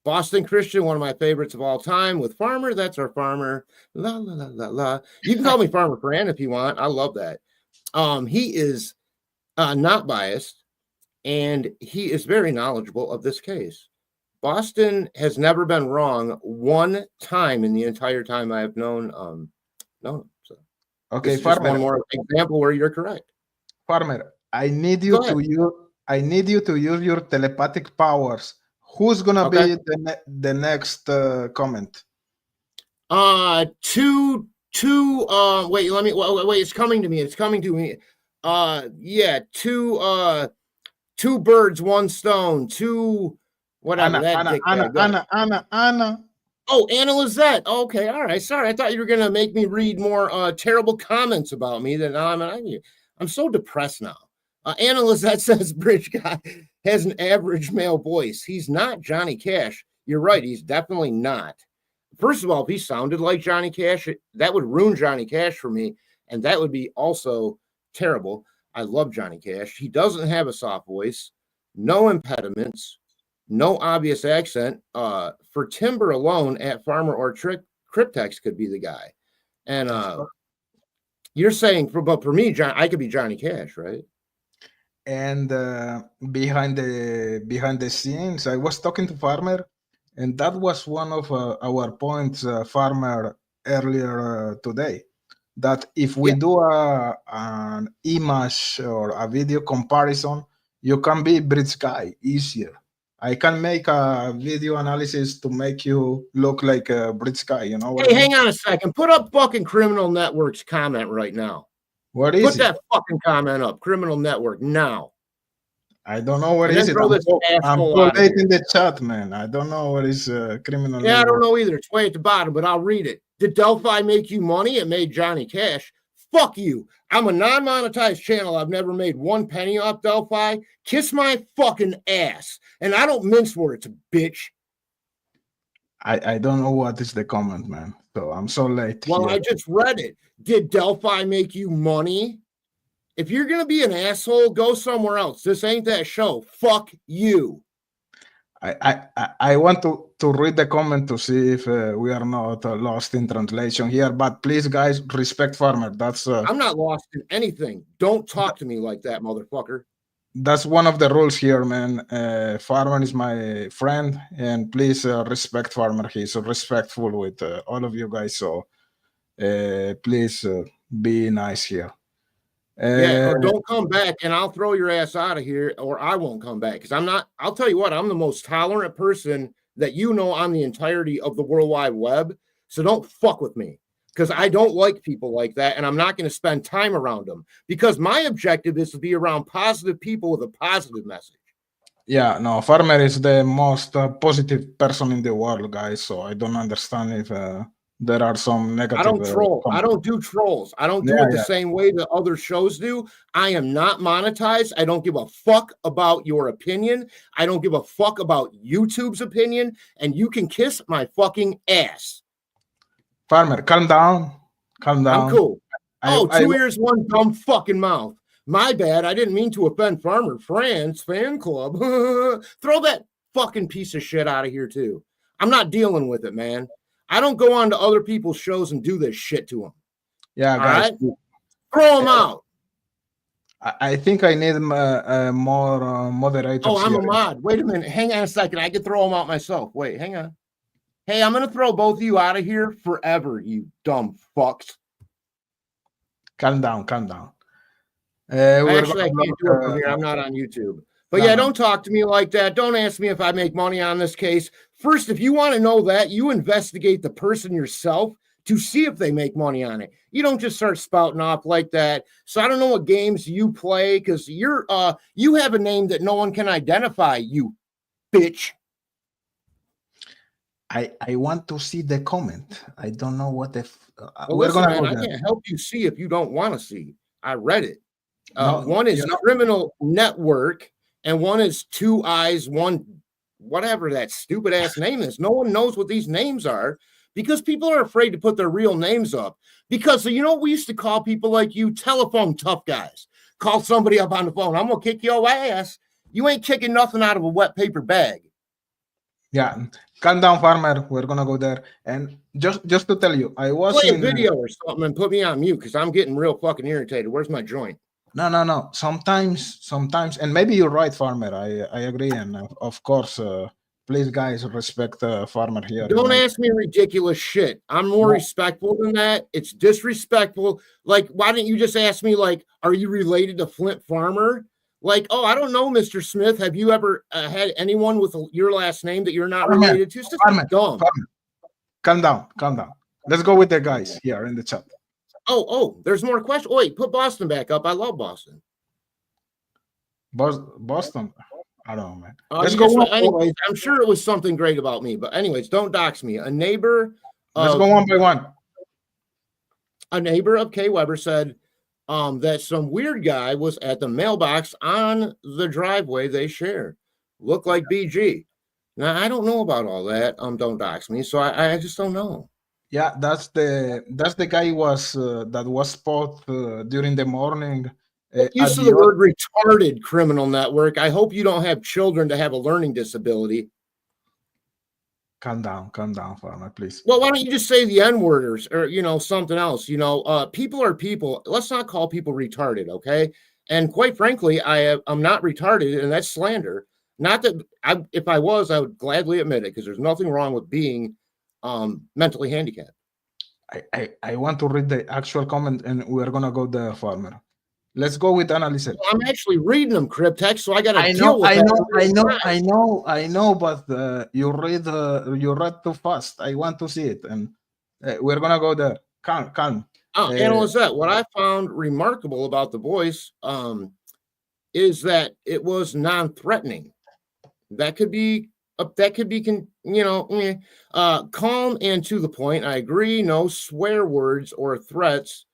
Boston Christian, one of my favorites of all time, with Farmer. That's our Farmer. La la la la la. You can call me Farmer Fran if you want. I love that. He is not biased, and he is very knowledgeable of this case. Boston has never been wrong one time in the entire time I have known him. So okay, Farmer. One more example where you're correct. Farmer, I need you to use your telepathic powers. Who's gonna be the next comment? Wait, wait, it's coming to me. Yeah, two birds, one stone, two whatever. Anna. Oh, Anna Lizette. Okay, all right. Sorry, I thought you were gonna make me read more terrible comments about me. That I'm so depressed now. Anna Lizette says Bridge Guy has an average male voice. He's not Johnny Cash. You're right. He's definitely not. First of all, if he sounded like Johnny Cash, that would ruin Johnny Cash for me. And that would be also terrible. I love Johnny Cash. He doesn't have a soft voice, no impediments, no obvious accent. For timber alone, at Farmer or Cryptex could be the guy. And you're saying, but for me, I could be Johnny Cash, right? And behind the scenes, I was talking to Farmer, and that was one of our points, Farmer, earlier today. That if we do an image or a video comparison, you can be Bridge Guy easier. I can make a video analysis to make you look like a Bridge Guy. You know what? Hey, hang on a second. Put up fucking Criminal Network's comment right now. What is Put that fucking comment up, Criminal Network, now. I don't know what is it. I'm so late in the chat, man. I don't know what is Criminal Network. I don't know either. It's way at the bottom, but I'll read it. Did Delphi make you money? It made Johnny Cash. Fuck you. I'm a non-monetized channel. I've never made 1 penny off Delphi. Kiss my fucking ass. And I don't mince words, bitch. I don't know what is the comment, man. So I'm so late. Well, I just read it. Did Delphi make you money? If you're going to be an asshole, go somewhere else. This ain't that show. Fuck you. I want to read the comment to see if we are not lost in translation here. But please, guys, respect Farmer. That's I'm not lost in anything. Don't talk to me like that, motherfucker. That's one of the rules here, man. Farmer is my friend, and please respect Farmer. He's respectful with all of you guys. So please be nice here. Or don't come back and I'll throw your ass out of here, or I won't come back, because I'll tell you what, I'm the most tolerant person that you know on the entirety of the World Wide Web. So don't fuck with me, because I don't like people like that, and I'm not going to spend time around them, because my objective is to be around positive people with a positive message. Yeah, no, Farmer is the most positive person in the world, guys. So I don't understand if there are some negative. I don't troll. I comments. don't do trolls. I don't do Yeah, it the yeah. same way that other shows do. I am not monetized. I don't give a fuck about your opinion. I don't give a fuck about YouTube's opinion. And you can kiss my fucking ass. Farmer, calm down. Calm down. I'm cool. I- Two ears, one dumb fucking mouth. My bad. I didn't mean to offend Farmer France fan club. Throw that fucking piece of shit out of here too. I'm not dealing with it, man. I don't go on to other people's shows and do this shit to them. Yeah, All guys. right? Throw them out. I think I need more moderators. Oh, I'm a here. mod. Wait a minute. Hang on a second. I could throw them out myself. Wait, hang on. Hey, I'm going to throw both of you out of here forever, you dumb fucks. Calm down. Calm down. Actually, I can't do it from here. I'm not on YouTube. But No, yeah, no. don't talk to me like that. Don't ask me if I make money on this case. First, if you want to know that, you investigate the person yourself to see if they make money on it. You don't just start spouting off like that. So I don't know what games you play because you have a name that no one can identify, you bitch. I want to see the comment. I don't know what the. Well, We're listen, gonna man, go I there. can't help you see if you don't want to see. I read it. No, One is you know- Criminal Network, and one is Two Eyes, one whatever that stupid ass name is. No one knows what these names are because people are afraid to put their real names up. Because you know what we used to call people like you? Telephone tough guys. Call somebody up on the phone. I'm gonna kick your ass. You ain't kicking nothing out of a wet paper bag. Yeah, calm down, Farmer. We're gonna go there. And just to tell you, I was Play a in video or something and put me on mute because I'm getting real fucking irritated. Where's my joint? No. Sometimes, and maybe you're right, Farmer. I agree, and of course, please, guys, respect Farmer here. Don't ask me ridiculous shit. I'm more respectful than that. It's disrespectful. Like, why didn't you just ask me, like, are you related to Flint Farmer? Like, oh, I don't know, Mr. Smith. Have you ever had anyone with your last name that you're not Farmer, related to? It's just Farmer, dumb. Farmer. Calm down. Let's go with the guys here in the chat. Oh, there's more questions. Oh, wait, put Boston back up. I love Boston. Boston. I don't know, man. Let's go. Anyways, I'm sure it was something great about me. But anyways, don't dox me. Let's go one by one. A neighbor of Kay Weber said that some weird guy was at the mailbox on the driveway they share. Looked like BG. Now, I don't know about all that. Don't dox me. So I just don't know. Yeah, that's the guy that was spotted during the morning. Use of the word retarded, Criminal Network. I hope you don't have children to have a learning disability. Calm down, Farmer, please. Well, why don't you just say the N-word or something else? People are people. Let's not call people retarded, okay? And quite frankly, I'm not retarded, and that's slander. Not that if I was, I would gladly admit it because there's nothing wrong with being mentally handicapped. I want to read the actual comment, and we're gonna go there, Farmer. Let's go with analysis. Well, I'm actually reading them, Cryptex, so I got to I deal with that. I know, but you read too fast. I want to see it, and we're gonna go there. Calm. Analyze that. What I found remarkable about the voice is that it was non-threatening. That could be calm and to the point. I agree. No swear words or threats.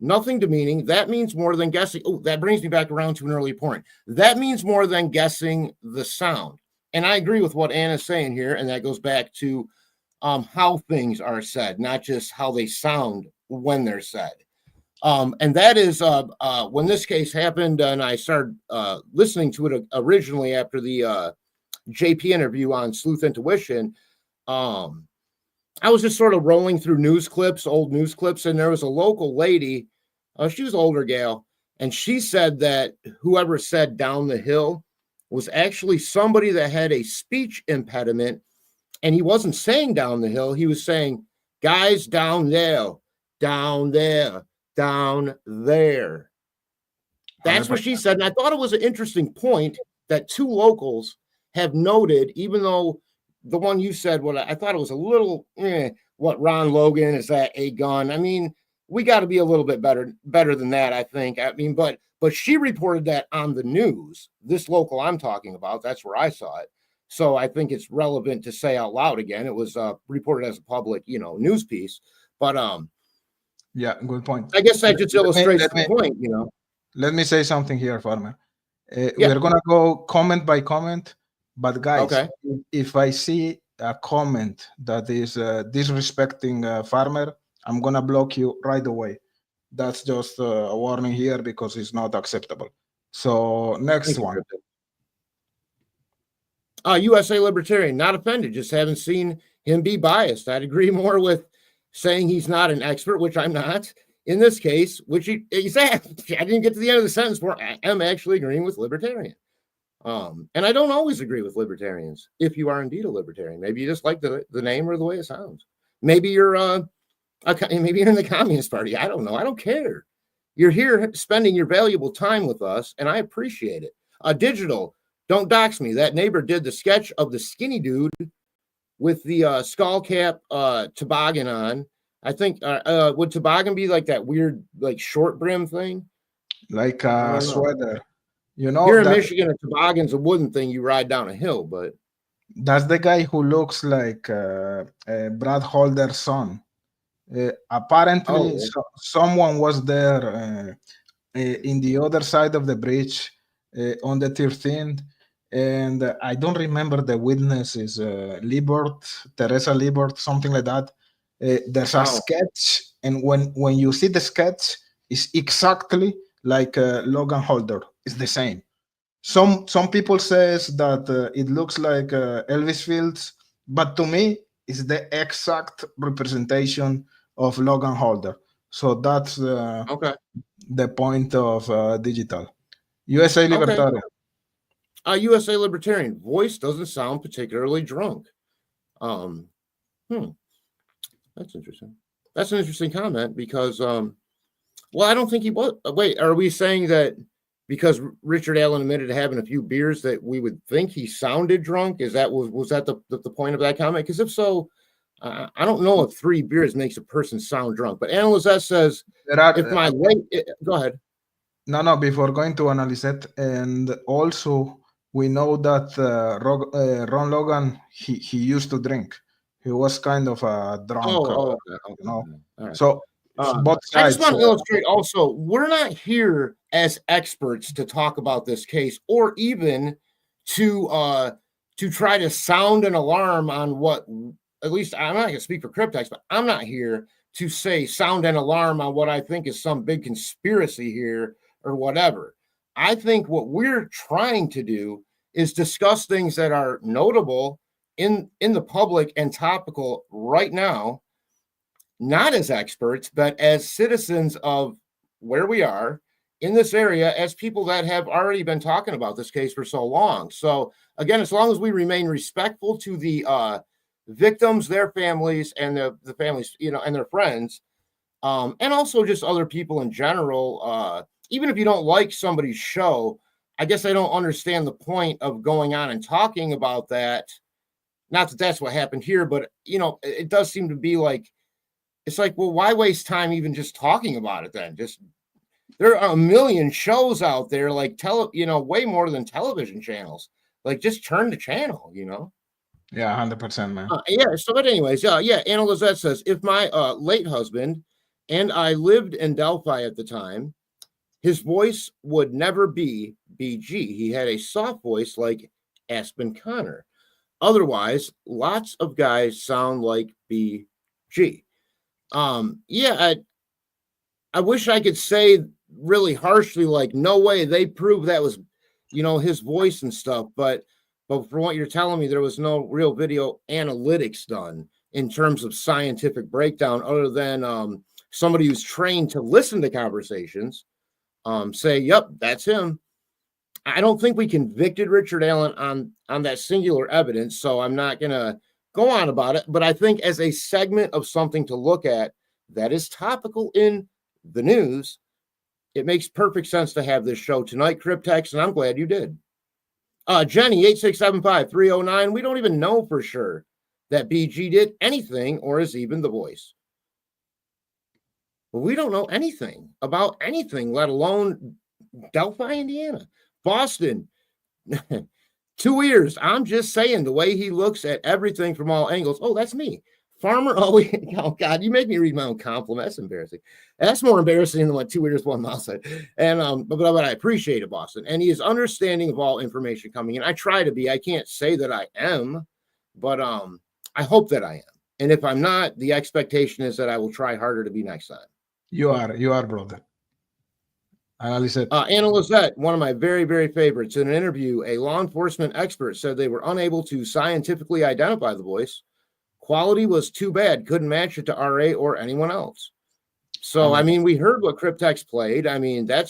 Nothing demeaning. That means more than guessing. Oh, that brings me back around to an earlier point. That means more than guessing the sound. And I agree with what Anna's saying here. And that goes back to how things are said, not just how they sound when they're said. And that is when this case happened and I started listening to it originally after the JP interview on Sleuth Intuition. I was just sort of rolling through old news clips, and there was a local lady. She was an older gal, and she said that whoever said down the hill was actually somebody that had a speech impediment, and he wasn't saying down the hill. He was saying, guys, down there, down there, down there. That's what she said, and I thought it was an interesting point that two locals have noted, even though the one you said, what I thought it was a little, what Ron Logan, is that a gun? I mean, we got to be a little bit better than that, I think. I mean, but she reported that on the news, this local I'm talking about, that's where I saw it. So I think it's relevant to say out loud again. It was reported as a public, news piece. But yeah, good point. I guess that just illustrates the point, Let me say something here, Farmer. Yeah. We're gonna go comment by comment, but guys, Okay. if I see a comment that is disrespecting Farmer, I'm gonna block you right away. That's just a warning here because it's not acceptable. So next one. USA Libertarian, not offended, just haven't seen him be biased. I'd agree more with saying he's not an expert, which I'm not in this case, which exactly, I didn't get to the end of the sentence where I am actually agreeing with Libertarian. And I don't always agree with libertarians. If you are indeed a libertarian, maybe you just like the name or the way it sounds. Maybe you're maybe you're in the Communist Party. I don't know. I don't care. You're here spending your valuable time with us, and I appreciate it. Digital, don't dox me. That neighbor did the sketch of the skinny dude with the skull cap toboggan on. I think would toboggan be like that weird, like short brim thing? Like a sweater. You know, here in Michigan, a toboggan's a wooden thing you ride down a hill, but that's the guy who looks like Brad Holder's son. Apparently, someone was there in the other side of the bridge on the 13th, and I don't remember the witness is Teresa Liebert, something like that. There's a sketch, and when you see the sketch, it's exactly like Logan Holder. It's the same. Some people says that it looks like Elvis Fields, but to me, it's the exact representation of Logan Holder. So that's the point of digital. USA Libertarian. USA Libertarian voice doesn't sound particularly drunk. That's interesting. That's an interesting comment because, well, I don't think he was. Wait, are we saying that because Richard Allen admitted to having a few beers that we would think he sounded drunk? Was that the point of that comment? Because if so, I don't know if 3 beers makes a person sound drunk. But Alan Lizette says, go ahead. No, before going to analyze it, and also we know that Ron Logan, he used to drink. He was kind of a drunk. Right. So both sides. I just want to illustrate also, we're not here as experts to talk about this case or even to try to sound an alarm on what, at least I'm not going to speak for Cryptex, but I'm not here to sound an alarm on what I think is some big conspiracy here or whatever. I think what we're trying to do is discuss things that are notable in the public and topical right now, not as experts, but as citizens of where we are in this area, as people that have already been talking about this case for so long. So again, as long as we remain respectful to the victims, their families, and the families, and their friends, and also just other people in general, even if you don't like somebody's show, I guess I don't understand the point of going on and talking about that. Not that that's what happened here, but it does seem to be like, it's like, well, why waste time even just talking about it then? Just, there are a million shows out there, like way more than television channels. Like, just turn the channel, Yeah, 100%, man. So, but anyways, Anna Lizette says, if my late husband and I lived in Delphi at the time, his voice would never be BG. He had a soft voice like Aspen Connor. Otherwise, lots of guys sound like BG. I wish I could say really harshly, like, no way, they proved that was, his voice and stuff. But from what you're telling me, there was no real video analytics done in terms of scientific breakdown, other than somebody who's trained to listen to conversations say, yep, that's him. I don't think we convicted Richard Allen on that singular evidence, so I'm not going to go on about it. But I think as a segment of something to look at that is topical in the news, it makes perfect sense to have this show tonight, Cryptex, and I'm glad you did. Jenny, 8675-309, we don't even know for sure that BG did anything or is even the voice. But we don't know anything about anything, let alone Delphi, Indiana. Boston, 2 ears. I'm just saying the way he looks at everything from all angles. Oh, that's me. Farmer always, oh God, you make me read my own compliment. That's embarrassing. That's more embarrassing than what 2 ears, 1 mouth said. And but I appreciate it, Boston. And he is understanding of all information coming in. I try to be. I can't say that I am, but I hope that I am. And if I'm not, the expectation is that I will try harder to be next time. You are, brother. Anna Lizette, one of my very, very favorites. In an interview, a law enforcement expert said they were unable to scientifically identify the voice. Quality was too bad. Couldn't match it to RA or anyone else. So, I mean, we heard what Cryptex played. I mean, that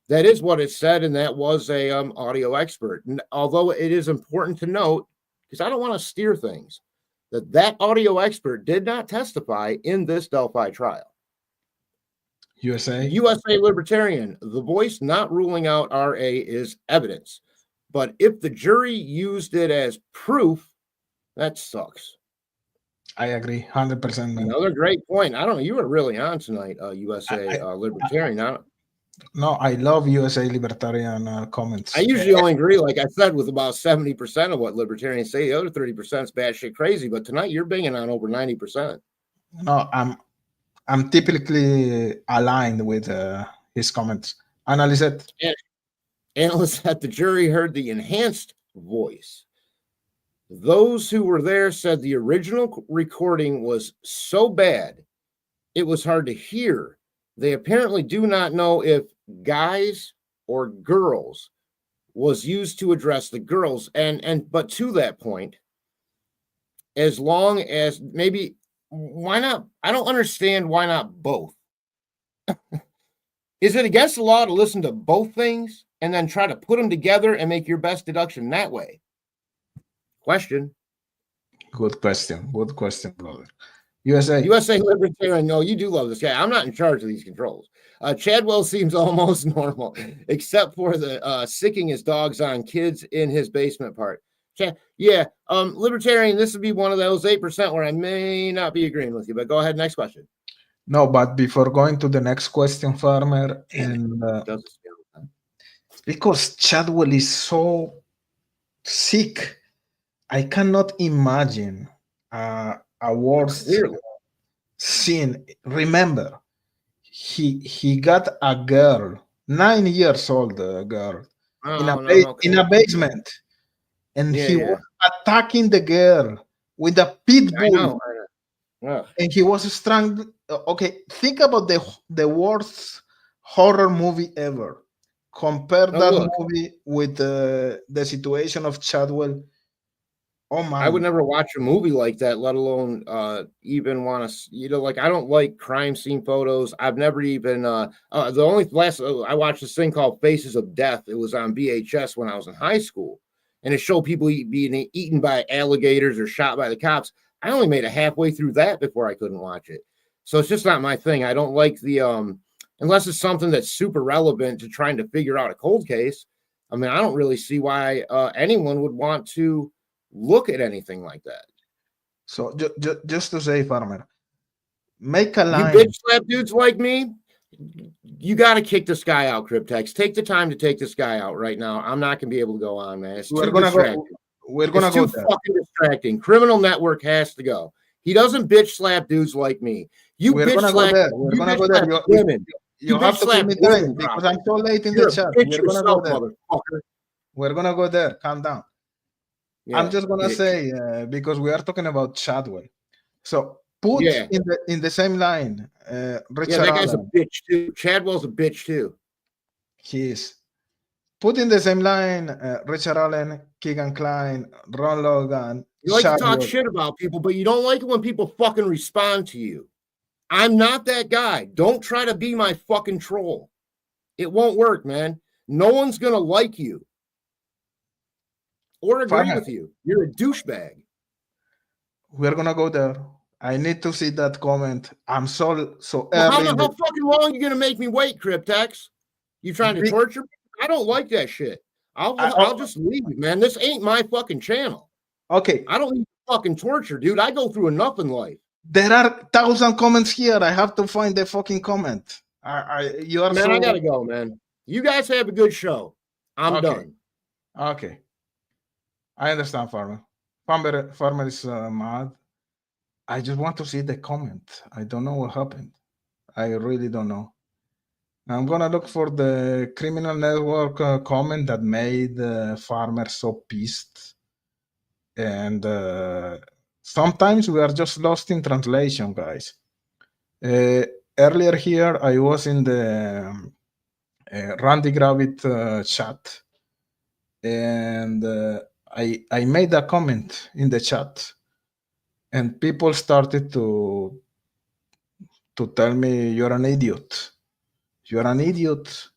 is what it said, and that was a audio expert. And although it is important to note, because I don't want to steer things, that audio expert did not testify in this Delphi trial. USA Libertarian, the voice not ruling out RA is evidence. But if the jury used it as proof, that sucks. I agree, 100%. Man. Another great point. I don't know. You were really on tonight, USA Libertarian. No, I love USA Libertarian comments. I usually only agree, like I said, with about 70% of what libertarians say. The other 30% is batshit crazy. But tonight you're banging on over 90%. No, I'm typically aligned with his comments. Analyze it. Analysts at the jury heard the enhanced voice. Those who were there said the original recording was so bad, it was hard to hear. They apparently do not know if guys or girls was used to address the girls. But to that point, as long as maybe, why not? I don't understand why not both. Is it against the law to listen to both things and then try to put them together and make your best deduction that way? Question. Good question, brother. USA Libertarian. No, you do love this guy. I'm not in charge of these controls. Chadwell seems almost normal, except for the sicking his dogs on kids in his basement part. Libertarian, this would be one of those 8% where I may not be agreeing with you, but go ahead. Next question. No, but before going to the next question, Farmer, and because Chadwell is so sick, I cannot imagine a worse scene. Remember, he got a girl, 9 years old girl, in a basement, and he was attacking the girl with a pit bull, and he was strangled. Okay, think about the worst horror movie ever. Compare that movie with the situation of Chadwell. Oh my! I would never watch a movie like that, let alone even want to. Like I don't like crime scene photos. I've never even. The only I watched this thing called Faces of Death. It was on VHS when I was in high school, and it showed people being eaten by alligators or shot by the cops. I only made it halfway through that before I couldn't watch it. So it's just not my thing. I don't like the unless it's something that's super relevant to trying to figure out a cold case. I mean, I don't really see why anyone would want to look at anything like that. So just to say, Farmer, make a line. You bitch slap dudes like me, you got to kick this guy out, Cryptex. Take the time to take this guy out right now. I'm not going to be able to go on, man. It's too distracting. We're going to go there. Fucking distracting. Criminal Network has to go. He doesn't bitch slap dudes like me. We're going to go there. We're going to go there. Women. You have to give me time because I'm so late in the chat. We're going to go there. We're going to go there. Calm down. Yeah, I'm just gonna say because we are talking about Chadwell, so put in the same line. Richard that guy's Allen. A bitch too. Chadwell's a bitch too. He is. Put in the same line. Richard Allen, Keegan Klein, Ron Logan. You like Chadwell. To talk shit about people, but you don't like it when people fucking respond to you. I'm not that guy. Don't try to be my fucking troll. It won't work, man. No one's gonna like you. Or agree with you. You're a douchebag. We're gonna go there. I need to see that comment. I'm so well, early. How fucking long are you gonna make me wait, Cryptex? You trying to torture me? I don't like that shit. I'll just leave it, man. This ain't my fucking channel. Okay. I don't need fucking torture, dude. I go through enough in life. There are 1,000 comments here. I have to find the fucking comment. You are man, I gotta go, man. You guys have a good show. I'm done. Okay. I understand, farmer. Farmer is mad. I just want to see the comment. I don't know what happened. I really don't know. I'm gonna look for the criminal network comment that made farmer so pissed. And sometimes we are just lost in translation, guys. Earlier here, I was in the Randy Gravit chat, and I made a comment in the chat, and people started to tell me you're an idiot. You're an idiot.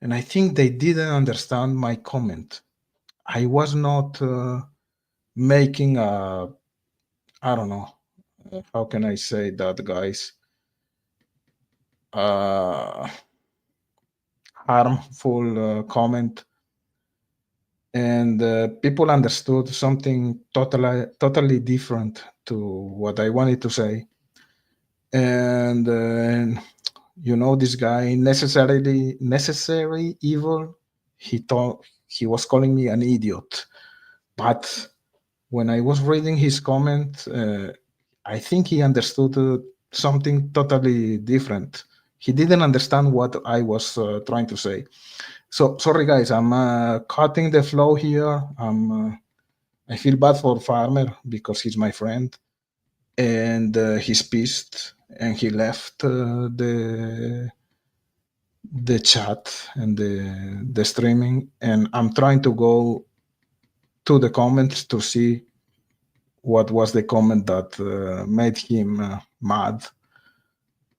And I think they didn't understand my comment. I was not making a, I don't know, how can I say that, guys? Harmful comment. And people understood something totally different to what I wanted to say. And you know, this guy necessary evil. He was calling me an idiot, but when I was reading his comment, I think he understood something totally different. He didn't understand what I was trying to say. So sorry, guys. I'm cutting the flow here. I feel bad for Farmer because he's my friend, and he's pissed, and he left the chat and the streaming, and I'm trying to go to the comments to see what was the comment that made him mad.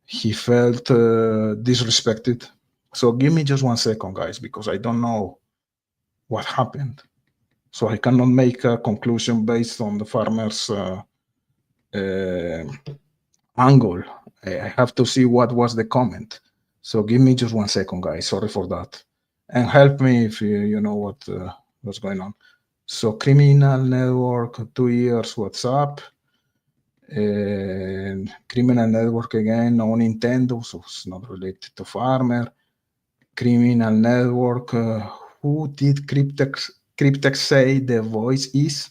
He felt disrespected. So give me just 1 second, guys, because I don't know what happened. So I cannot make a conclusion based on the farmer's angle. I have to see what was the comment. So give me just 1 second, guys. Sorry for that. And help me if you know what's going on. So criminal network, 2 years, what's up? Criminal network again, no Nintendo, so it's not related to farmer. Criminal network, who did Cryptex say the voice is?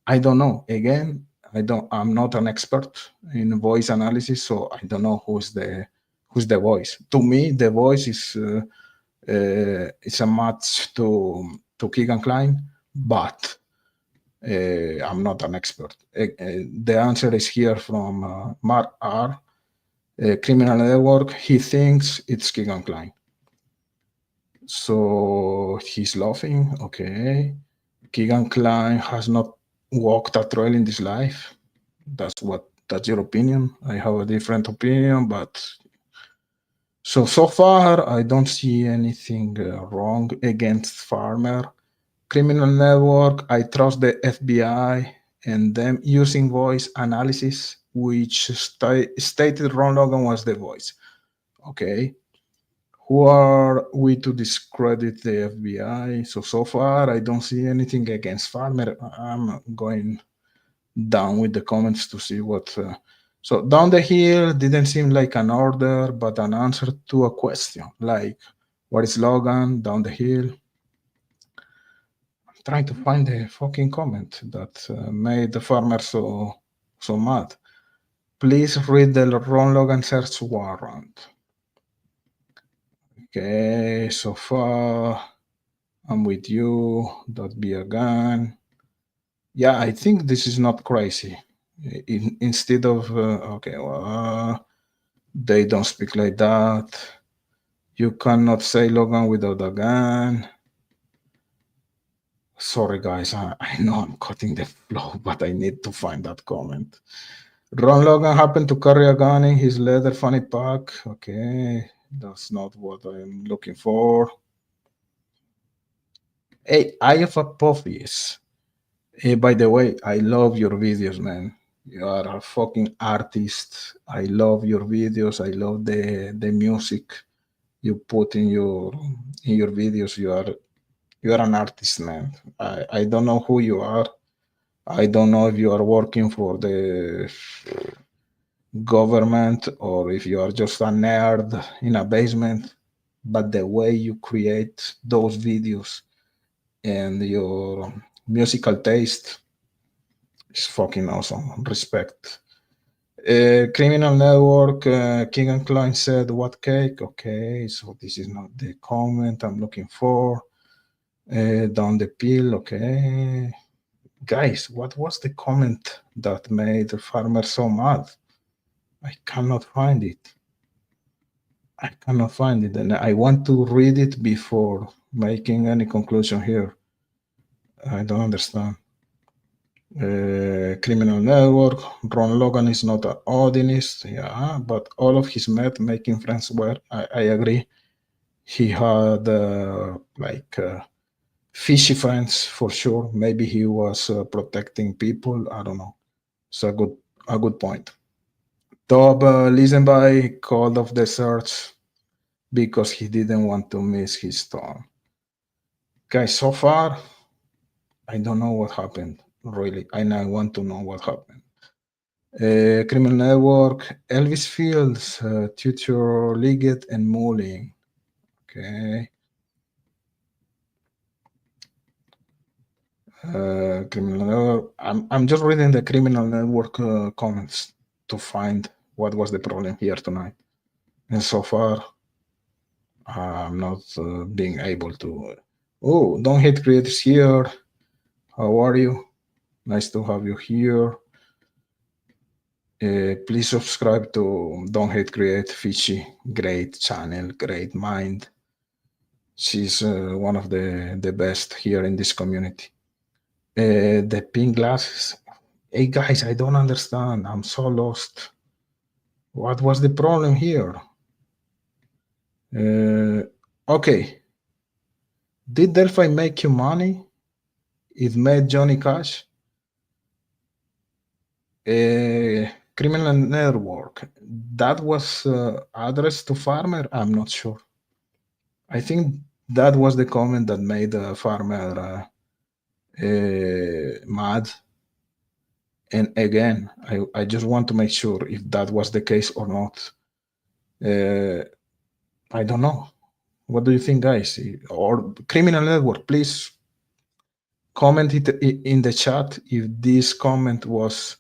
I don't know. Again, I'm not an expert in voice analysis, so I don't know who's the voice. To me, the voice is it's a match to Keegan Klein, but I'm not an expert. The answer is here from Mark R. Criminal Network. He thinks it's Keegan Klein. So he's laughing. Okay. Keegan Klein has not walked a trail in this life. That's your opinion. I have a different opinion, but so far I don't see anything wrong against Farmer. Criminal network, I trust the FBI and them using voice analysis, which stated Ron Logan was the voice. Okay. Who are we to discredit the FBI? So far, I don't see anything against Farmer. I'm going down with the comments to see what. So down the hill didn't seem like an order, but an answer to a question. Like, what is Logan down the hill? I'm trying to find the fucking comment that made the farmer so mad. Please read the Ron Logan search warrant. Okay, so far I'm with you. That be a gun. Yeah, I think this is not crazy. Instead of okay, well, they don't speak like that. You cannot say Logan without a gun. Sorry, guys. I know I'm cutting the flow, but I need to find that comment. Ron Logan happened to carry a gun in his leather fanny pack. Okay, that's not what I'm looking for. Hey, I have a Apophis. Hey, by the way, I love your videos, man. You are a fucking artist. I love your videos. I love the music you put in your videos. You are an artist, man. I don't know who you are. I don't know if you are working for the government or if you are just a nerd in a basement, but the way you create those videos and musical taste is fucking awesome. Respect. Criminal Network, King and Klein said, what cake? Okay, so this is not the comment I'm looking for. Down the pill, okay. Guys, what was the comment that made the farmer so mad? I cannot find it. I cannot find it, and I want to read it before making any conclusion here. I don't understand. Criminal Network, Ron Logan is not an Odinist, yeah, but all of his making friends were, I agree. He had fishy friends for sure. Maybe he was protecting people. I don't know. It's a good point. Tob Lisenby called off the search because he didn't want to miss his turn. Guys, so far, I don't know what happened, really. I want to know what happened. Criminal Network, Elvis Fields, Tutor Liggett, and Mulling. Okay. Criminal Network. I'm just reading the Criminal Network comments to find what was the problem here tonight. And so far, I'm not being able to. Oh, Don't Hate Creators here. How are you? Nice to have you here. Please subscribe to Don't Hate Create Fishy. Great channel, great mind. She's one of the best here in this community. The pink glasses. Hey guys, I don't understand. I'm so lost. What was the problem here? Okay. Did Delphi make you money? It made Johnny Cash? Criminal Network. That was addressed to Farmer? I'm not sure. I think that was the comment that made Farmer mad. And again, I just want to make sure if that was the case or not. I don't know. What do you think, guys? Or Criminal Network, please comment it in the chat if this comment was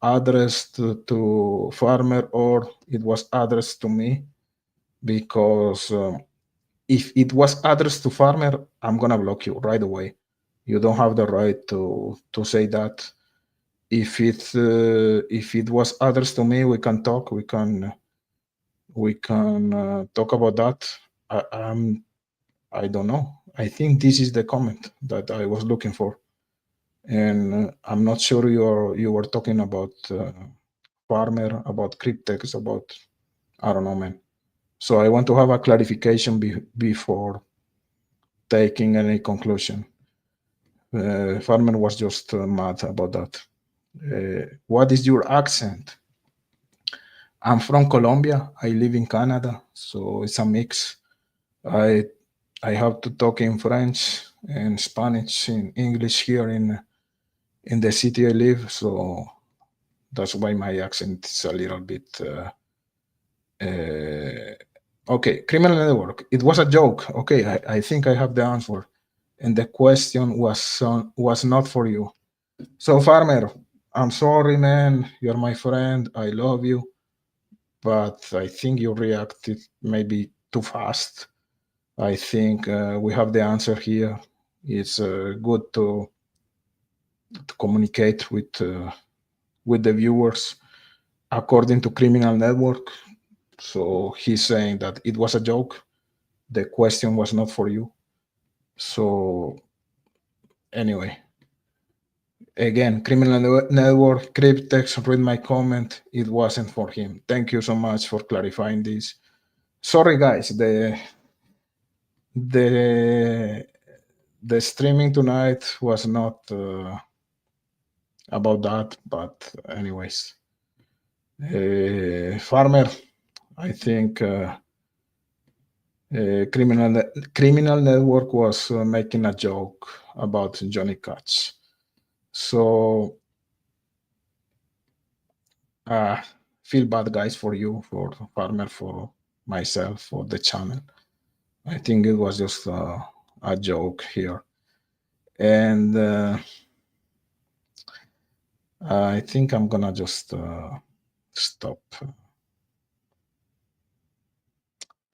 addressed to Farmer or it was addressed to me. Because if it was addressed to Farmer, I'm gonna block you right away. You don't have the right to say that. If it was addressed to me, we can talk. We can talk about that. I don't know. I think this is the comment that I was looking for, and I'm not sure you were talking about Farmer, about Cryptex, about I don't know, man. So I want to have a clarification before taking any conclusion. Farmer was just mad about that. What is your accent? I'm from Colombia. I live in Canada, so it's a mix. I have to talk in French and Spanish and English here in the city I live, so that's why my accent is a little bit. Okay, Criminal Network. It was a joke. Okay, I think I have the answer, and the question was not for you. So Farmer, I'm sorry, man. You're my friend. I love you. But I think you reacted maybe too fast. I think we have the answer here. It's good to communicate with the viewers according to Criminal Network. So he's saying that it was a joke. The question was not for you. So anyway, again, Criminal Network, Cryptex, read my comment. It wasn't for him. Thank you so much for clarifying this. Sorry, guys. The streaming tonight was not about that, but anyways, Farmer, I think Criminal Network was making a joke about Johnny Cash. So feel bad, guys, for you, for Farmer, for myself, for the channel. I think it was just a joke here. And I think I'm gonna just stop.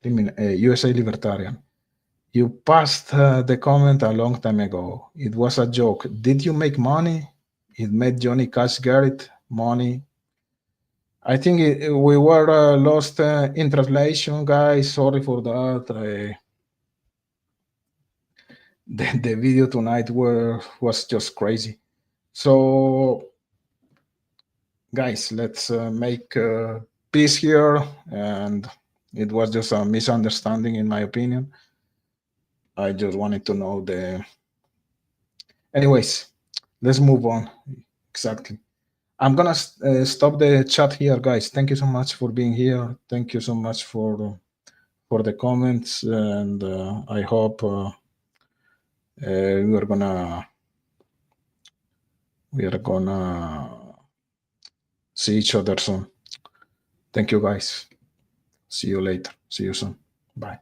USA Libertarian. You passed the comment a long time ago. It was a joke. Did you make money? It made Johnny Cash Garrett money. I think we were lost in translation, guys. Sorry for that. The video tonight was just crazy. So, guys, let's make peace here. And it was just a misunderstanding, in my opinion. I just wanted to know the. Anyways, let's move on. Exactly. I'm gonna stop the chat here, guys. Thank you so much for being here. Thank you so much for the comments, and I hope we are gonna see each other soon. Thank you, guys. See you later. See you soon. Bye.